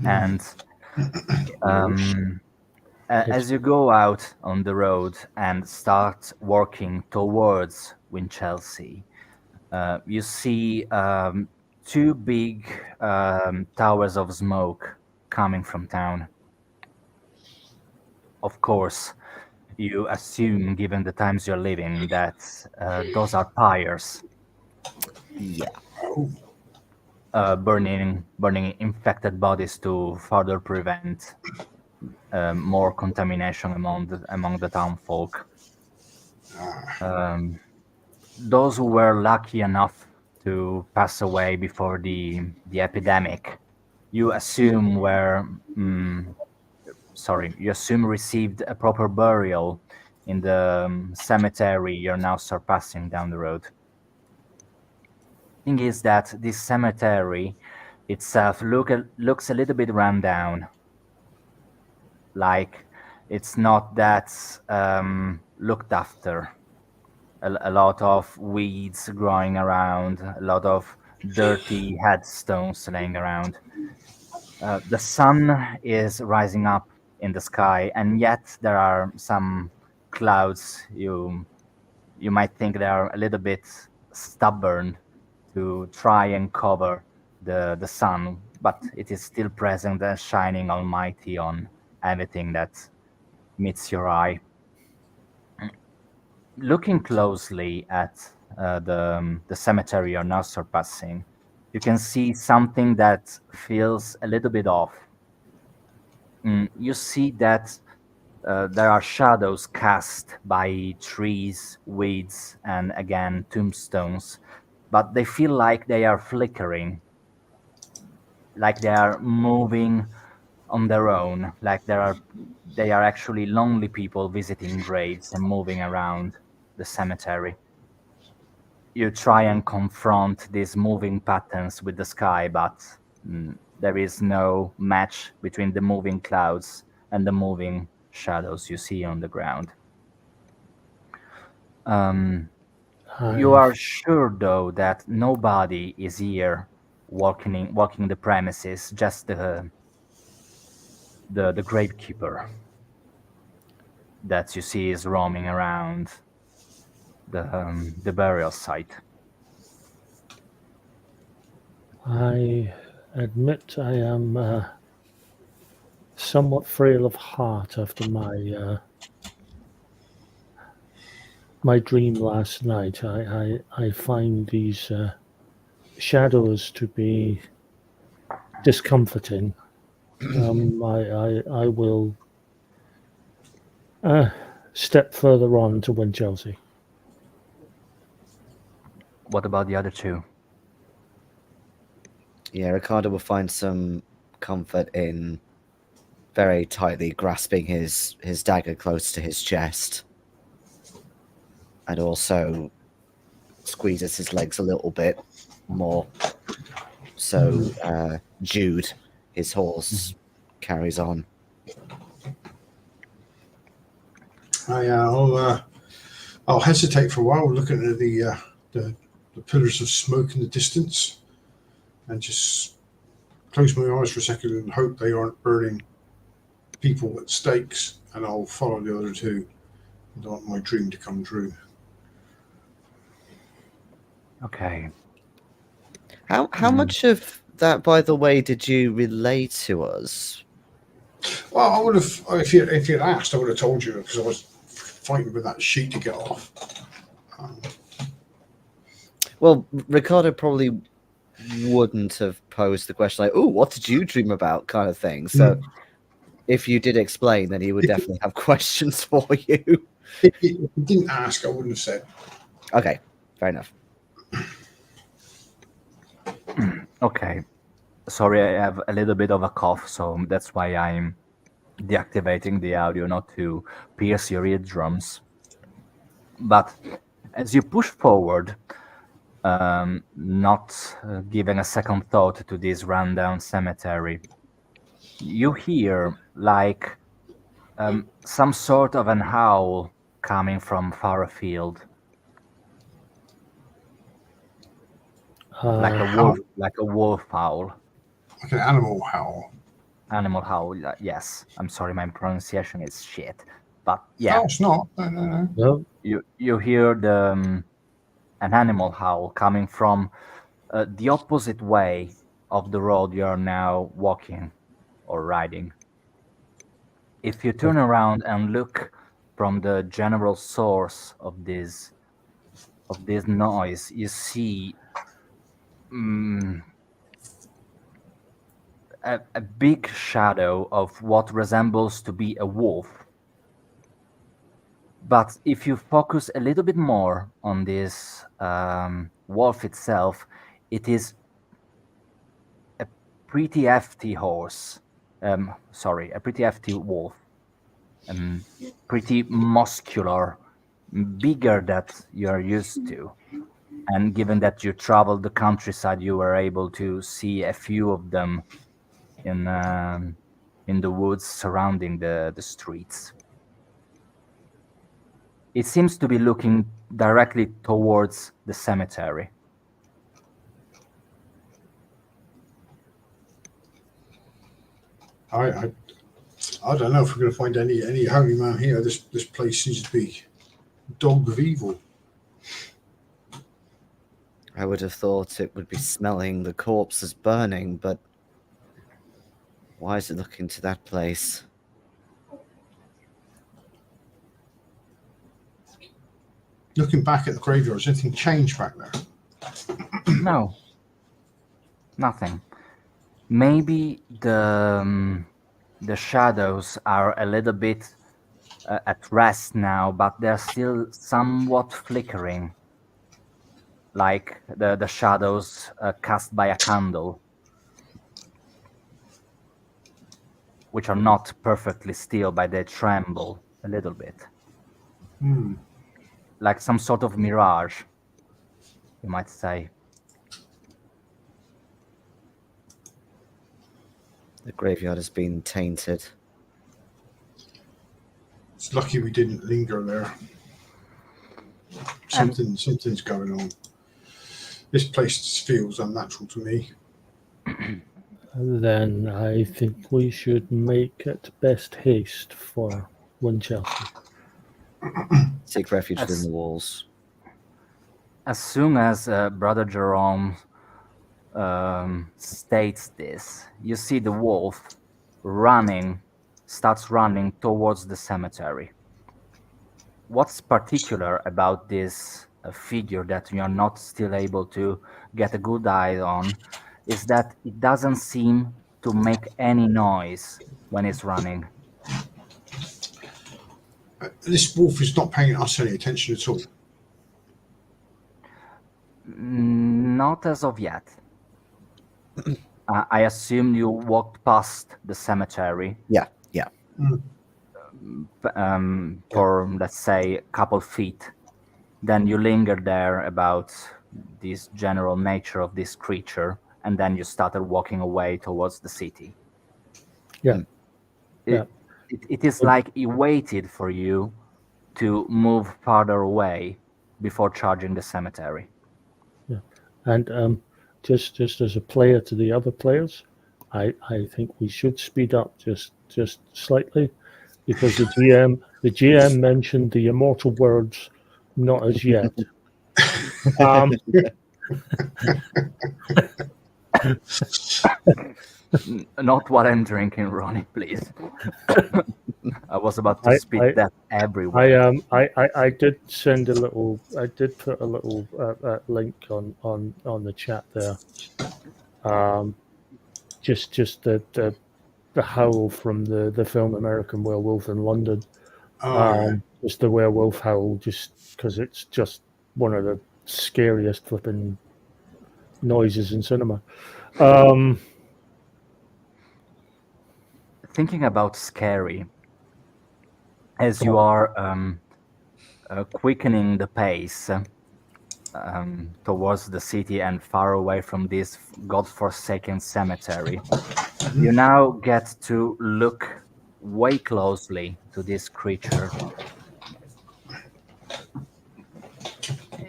S1: And as you go out on the road and start walking towards Winchelsea, you see two big towers of smoke coming from town. Of course, you assume, given the times you're living, that those are pyres
S2: Yeah.
S1: burning infected bodies to further prevent more contamination among the town folk. Those who were lucky enough to pass away before the epidemic, you assume received a proper burial in the cemetery you're now surpassing down the road. Thing is that this cemetery itself looks a little bit run down. Like it's not that looked after. A lot of weeds growing around, a lot of dirty headstones laying around. The sun is rising up in the sky, and yet there are some clouds. You might think they are a little bit stubborn to try and cover the sun, but it is still present and shining almighty on everything that meets your eye. Looking closely at the cemetery you're now surpassing, you can see something that feels a little bit off. You see that there are shadows cast by trees, weeds, and again tombstones, but they feel like they are flickering, like they are moving on their own, like they are actually lonely people visiting graves and moving around the cemetery. You try and confront these moving patterns with the sky, but there is no match between the moving clouds and the moving shadows you see on the ground. You are sure, though, that nobody is here walking the premises, just the gravekeeper that you see is roaming around the burial site.
S3: I admit I am somewhat frail of heart after my dream last night. I find these shadows to be discomforting. I will step further on to Winchelsea.
S1: What about the other two?
S2: Yeah, Ricardo will find some comfort in very tightly grasping his dagger close to his chest, and also squeezes his legs a little bit more. So Jude, his horse, carries on.
S4: I'll hesitate for a while, looking at the pillars of smoke in the distance, and just close my eyes for a second and hope they aren't burning people at stakes, and I'll follow the other two. I don't want my dream to come true.
S1: Okay.
S2: How much of that, by the way, did you relay to us?
S4: Well, I would have, if you'd asked, I would have told you, because I was fighting with that sheet to get off.
S2: Well, Ricardo probably wouldn't have posed the question like, "Oh, what did you dream about?" kind of thing. So, if you did explain, then he would definitely have questions for you.
S4: If you didn't ask, I wouldn't have said.
S2: Okay, fair enough.
S1: Okay. Sorry, I have a little bit of a cough, so that's why I'm deactivating the audio, not to pierce your eardrums. But as you push forward, not giving a second thought to this rundown cemetery, you hear like some sort of an howl coming from far afield, like a wolf howl.
S4: Like an animal howl.
S1: Animal howl, yes. I'm sorry, my pronunciation is shit. But yeah.
S4: No, it's not. No.
S3: No,
S1: You hear an animal howl coming from the opposite way of the road you are now walking or riding. If you turn around and look from the general source of this noise, you see a big shadow of what resembles to be a wolf. But if you focus a little bit more on this wolf itself, it is a pretty hefty horse. A pretty hefty wolf. Pretty muscular, bigger that you're used to. And given that you traveled the countryside, you were able to see a few of them in the woods surrounding the streets. It seems to be looking directly towards the cemetery.
S4: I I don't know if we're going to find any holy man here. This place seems to be dog of evil.
S2: I would have thought it would be smelling the corpses burning, but why is it looking to that place?
S4: Looking back at the graveyard, has anything changed back there?
S1: No, nothing. Maybe the shadows are a little bit at rest now, but they're still somewhat flickering, like the shadows cast by a candle, which are not perfectly still, but they tremble a little bit, like some sort of mirage, you might say.
S2: The graveyard has been tainted.
S4: It's lucky we didn't linger there. Something's going on. This place feels unnatural to me.
S3: Then I think we should make it best haste for Winchelsea.
S2: Seek refuge
S1: As-
S2: within the walls.
S1: As soon as Brother Jerome states this, you see the wolf starts running towards the cemetery. What's particular about this figure that you're not still able to get a good eye on is that it doesn't seem to make any noise when it's running.
S4: This wolf is not paying us any attention at all.
S1: Not as of yet. I assume you walked past the cemetery
S2: Yeah.
S1: for, let's say, a couple feet. Then you linger there about this general nature of this creature, and then you started walking away towards the city.
S3: Yeah.
S1: It is like he waited for you to move farther away before charging the cemetery.
S3: Yeah. And just as a player to the other players, I think we should speed up just slightly, because the GM mentioned the immortal words, "not as yet."
S1: Not what I'm drinking, Ronnie, please. I was about to spit that everywhere.
S3: I did send a little. I did put a little link on the chat there. Just the howl from the film American Werewolf in London. Just the werewolf howl, just because it's just one of the scariest flipping noises in cinema.
S1: Thinking about scary, as you are quickening the pace towards the city and far away from this godforsaken cemetery, you now get to look way closely to this creature.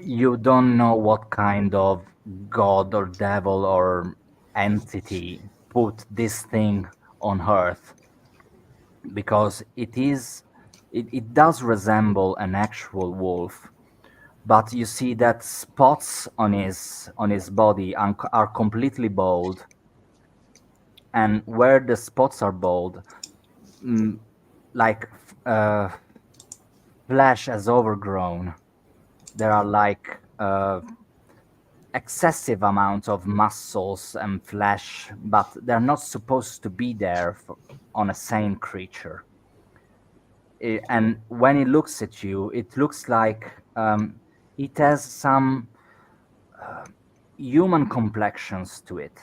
S1: You don't know what kind of god or devil or entity put this thing on earth, because it does resemble an actual wolf, but you see that spots on his body are completely bald, and where the spots are bald, like flesh has overgrown. There are like excessive amounts of muscles and flesh, but they're not supposed to be there on a sane creature. And when it looks at you, it looks like it has some human complexions to it.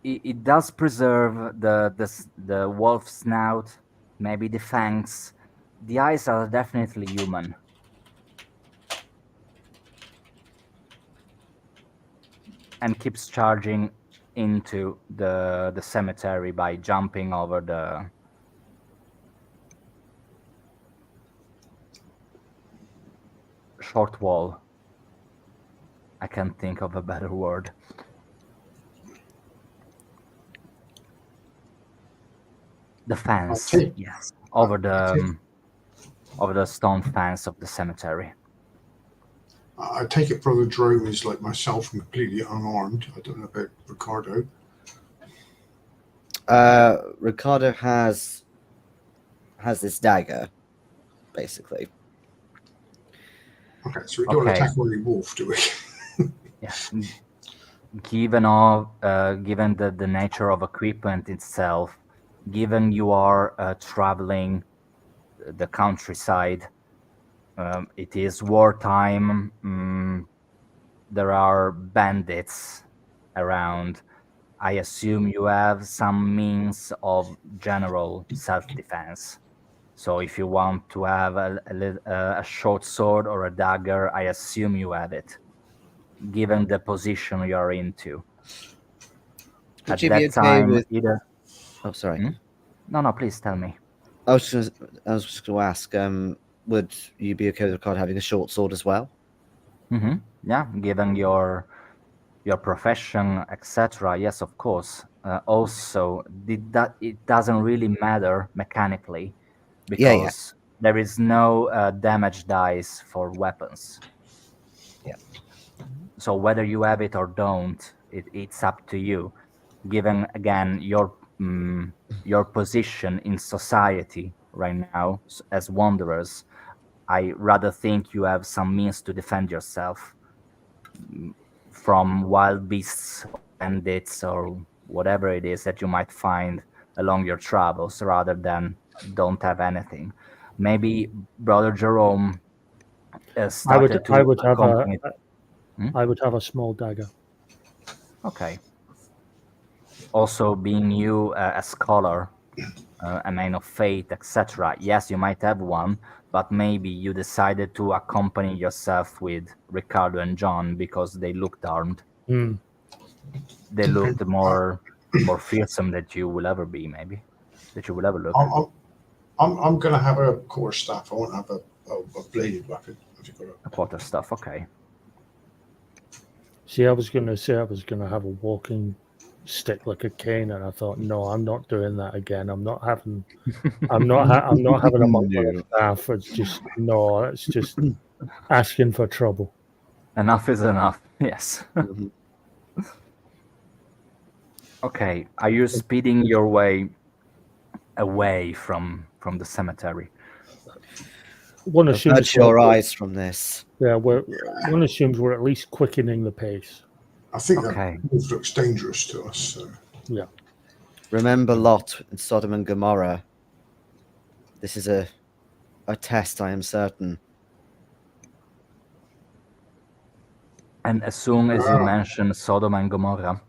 S1: It does preserve the wolf snout, maybe the fangs. The eyes are definitely human. And keeps charging into the cemetery by jumping over the short wall. I can't think of a better word. The fence,
S4: take-
S1: yes, over
S4: take-
S1: the stone fence of the cemetery.
S4: I take it Brother Jerome is like myself and completely unarmed. I don't know about Ricardo.
S2: Ricardo has this dagger, basically.
S4: Okay, so we don't
S1: Okay.
S4: attack only wolf, do we?
S1: Yes. Given the nature of equipment itself, given you are traveling the countryside, it is wartime. There are bandits around. I assume you have some means of general self-defense. So if you want to have a short sword or a dagger, I assume you have it, given the position you are into.
S2: Would
S1: At
S2: you be
S1: that
S2: okay
S1: time,
S2: with?
S1: either.
S2: Oh, sorry.
S1: Hmm? No, please tell me.
S2: I was just going to ask. Would you be okay with Ricardo having a short sword as well?
S1: Hmm. Yeah, given your profession, etc. Yes, of course. Also, it doesn't really matter mechanically
S2: Yeah, yeah.
S1: because there is no damage dice for weapons.
S2: Yeah.
S1: So whether you have it or don't, it's up to you. Given again your position in society right now as wanderers, I rather think you have some means to defend yourself from wild beasts, bandits, or whatever it is that you might find along your travels, rather than don't have anything. Maybe Brother Jerome started to
S3: I would have
S1: accompany.
S3: I would have a small dagger.
S1: Okay. Also, being you a scholar, a man of faith, etc. Yes, you might have one, but maybe you decided to accompany yourself with Ricardo and John because they looked armed.
S3: Hmm.
S1: They looked more fearsome than you will ever be, maybe that you will ever look.
S4: I'm going to have a quarterstaff. I won't have a bladed weapon. Have you got
S1: A quarterstaff, okay.
S3: See, I was going to say I was going to have a walking stick like a cane, and I thought, no, I'm not doing that again. I'm not having a monk with a staff. It's just no. It's just asking for trouble.
S1: Enough is enough. Yes.
S2: Mhm.
S1: Okay. Are you speeding your way away from the cemetery?
S3: One assumes
S2: Avert your eyes from this.
S3: Yeah, one assumes we're at least quickening the pace.
S4: I think
S1: Okay.
S4: that wolf looks dangerous to us. So.
S3: Yeah.
S2: Remember Lot in Sodom and Gomorrah. This is a test, I am certain.
S1: And as soon as you mention Sodom and Gomorrah,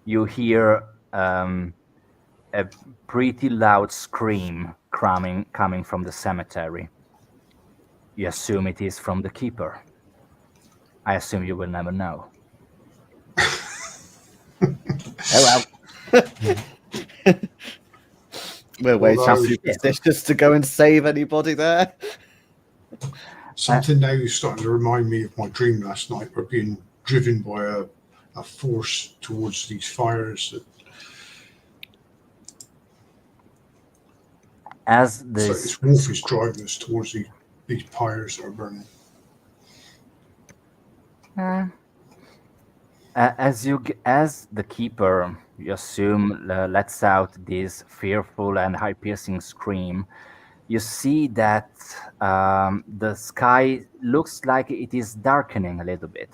S1: you hear a pretty loud scream coming from the cemetery. You assume it is from the keeper. I assume you will never know.
S2: Oh well. We're way
S4: Although-
S2: too superstitious to go and save anybody there.
S4: Something now is starting to remind me of my dream last night. We're being driven by a force towards these fires.
S1: As
S4: So
S1: this
S4: this wolf is driving us towards these pyres that are burning.
S1: as the keeper, you assume lets out this fearful and high-piercing scream, you see that the sky looks like it is darkening a little bit.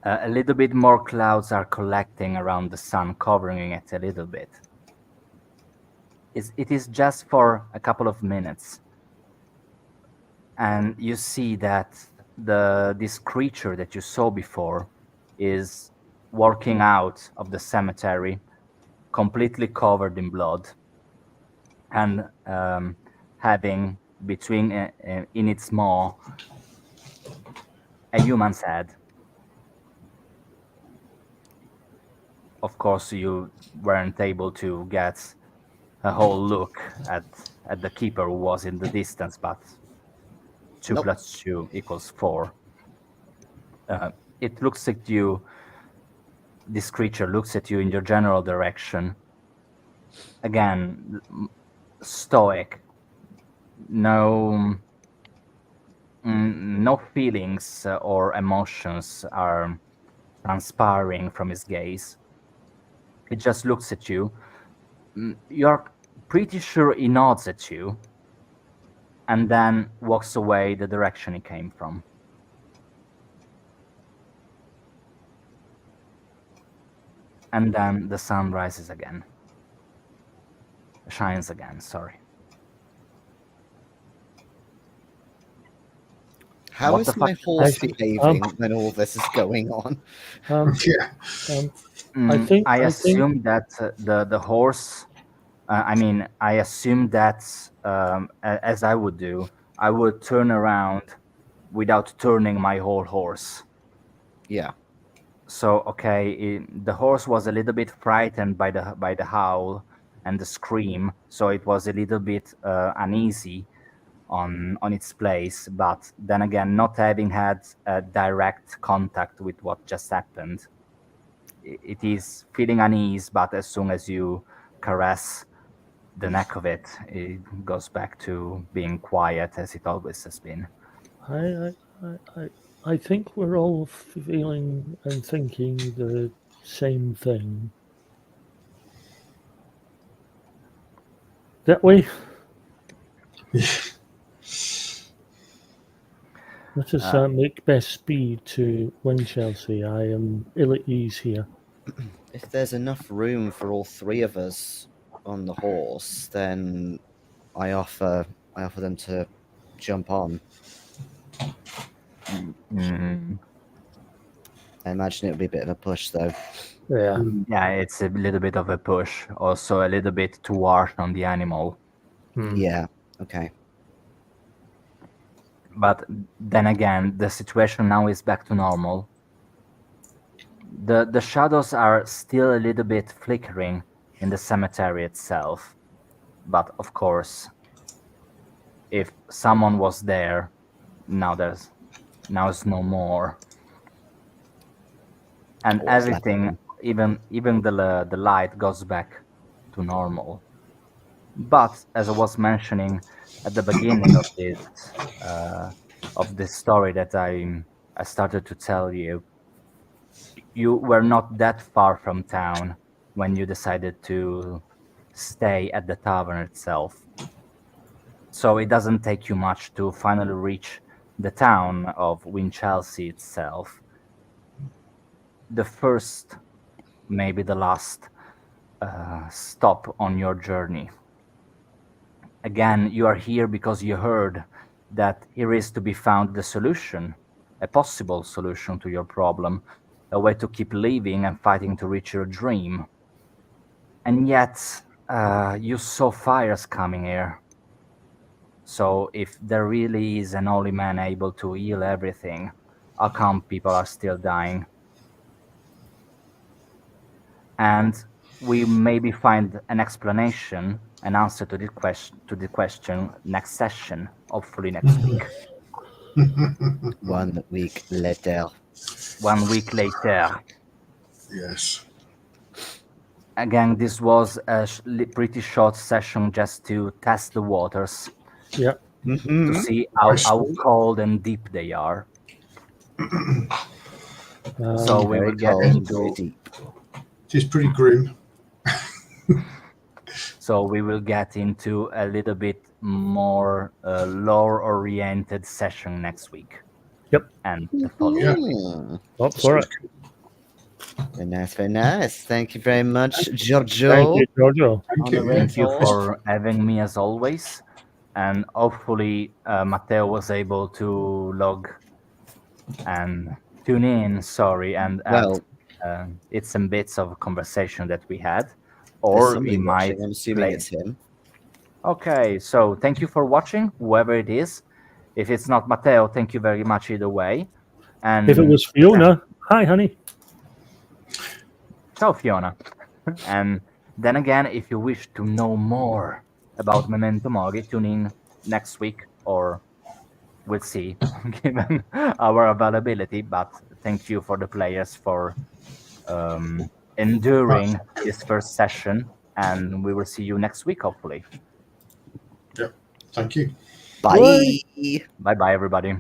S1: A little bit more clouds are collecting around the sun, covering it a little bit. It is just for a couple of minutes. And you see that this creature that you saw before is walking out of the cemetery, completely covered in blood, and having between in its maw a human's head. Of course, you weren't able to get a whole look at the keeper who was in the distance, but 2
S2: Nope.
S1: plus 2 equals 4. It looks at you. This creature looks at you in your general direction, again, stoic. No, no feelings or emotions are transpiring from his gaze. He just looks at you. You're pretty sure he nods at you, and then walks away the direction he came from. And then the sun rises again. Shines again, sorry.
S2: How
S1: What
S2: is
S1: the
S2: my
S1: fuck?
S2: horse
S3: I-
S2: behaving when all this is going on?
S4: Yeah.
S3: I think
S1: I assume that the horse. I assume that as I would do, I would turn around without turning my whole horse.
S2: Yeah.
S1: So okay, the horse was a little bit frightened by the howl and the scream, so it was a little bit uneasy on its place. But then again, not having had direct contact with what just happened, it is feeling unease. But as soon as you caress the neck of it, it goes back to being quiet as it always has been.
S3: I think we're all feeling and thinking the same thing. That way, let us make best speed to Winchelsea. I am ill at ease here.
S2: If there's enough room for all three of us on the horse, then I offer them to jump on.
S1: Mm,
S2: I imagine it would be a bit of a push, though.
S3: Yeah.
S1: yeah, it's a little bit of a push, also a little bit too harsh on the animal.
S2: Yeah. Okay.
S1: But then again, the situation now is back to normal. The shadows are still a little bit flickering in the cemetery itself. But of course, if someone was there, now there's no more. And
S2: Or it's
S1: everything,
S2: left
S1: even the light goes back to normal. But as I was mentioning at the beginning of this story that I started to tell you, you were not that far from town when you decided to stay at the tavern itself. So it doesn't take you much to finally reach the town of Winchelsea itself. The first, maybe the last stop on your journey. Again, you are here because you heard that here is to be found the solution, a possible solution to your problem, a way to keep living and fighting to reach your dream. And yet, you saw fires coming here. So if there really is an holy man able to heal everything, how come people are still dying? And we maybe find an explanation, an answer to the question next session, hopefully next week.
S2: 1 week later.
S1: 1 week later.
S4: Yes.
S1: Again, this was a pretty short session just to test the waters,
S3: Yeah.
S1: to see how cold and deep they are. So we
S2: Very
S1: will get
S2: cold, very
S1: into
S2: deep.
S4: It is pretty grim.
S1: so we will get into a little bit more lore-oriented session next week.
S3: Yep.
S1: And the following
S4: Yeah.
S1: week.
S3: Up for it.
S2: Very nice, very nice. Thank you very much, Giorgio.
S3: Thank you, Giorgio.
S4: Thank you.
S1: Thank you
S4: Yeah.
S1: for having me as always. And hopefully Matteo was able to log and tune in, sorry, and
S2: Well,
S1: it's some bits of conversation that we had.
S2: there's
S1: Or
S2: somebody
S1: we might
S2: watching. I'm assuming
S1: play.
S2: it's him.
S1: Okay, so thank you for watching, whoever it is. If it's not Matteo, thank you very much either way. And
S3: If it was Fiona, hi, honey.
S1: ciao, Fiona. And then again, if you wish to know more about Memento Mori, tune in next week, or we'll see, given our availability. But thank you for the players for enduring this first session. and we will see you next week, hopefully.
S4: Thank you.
S2: Bye.
S1: Bye bye, everybody.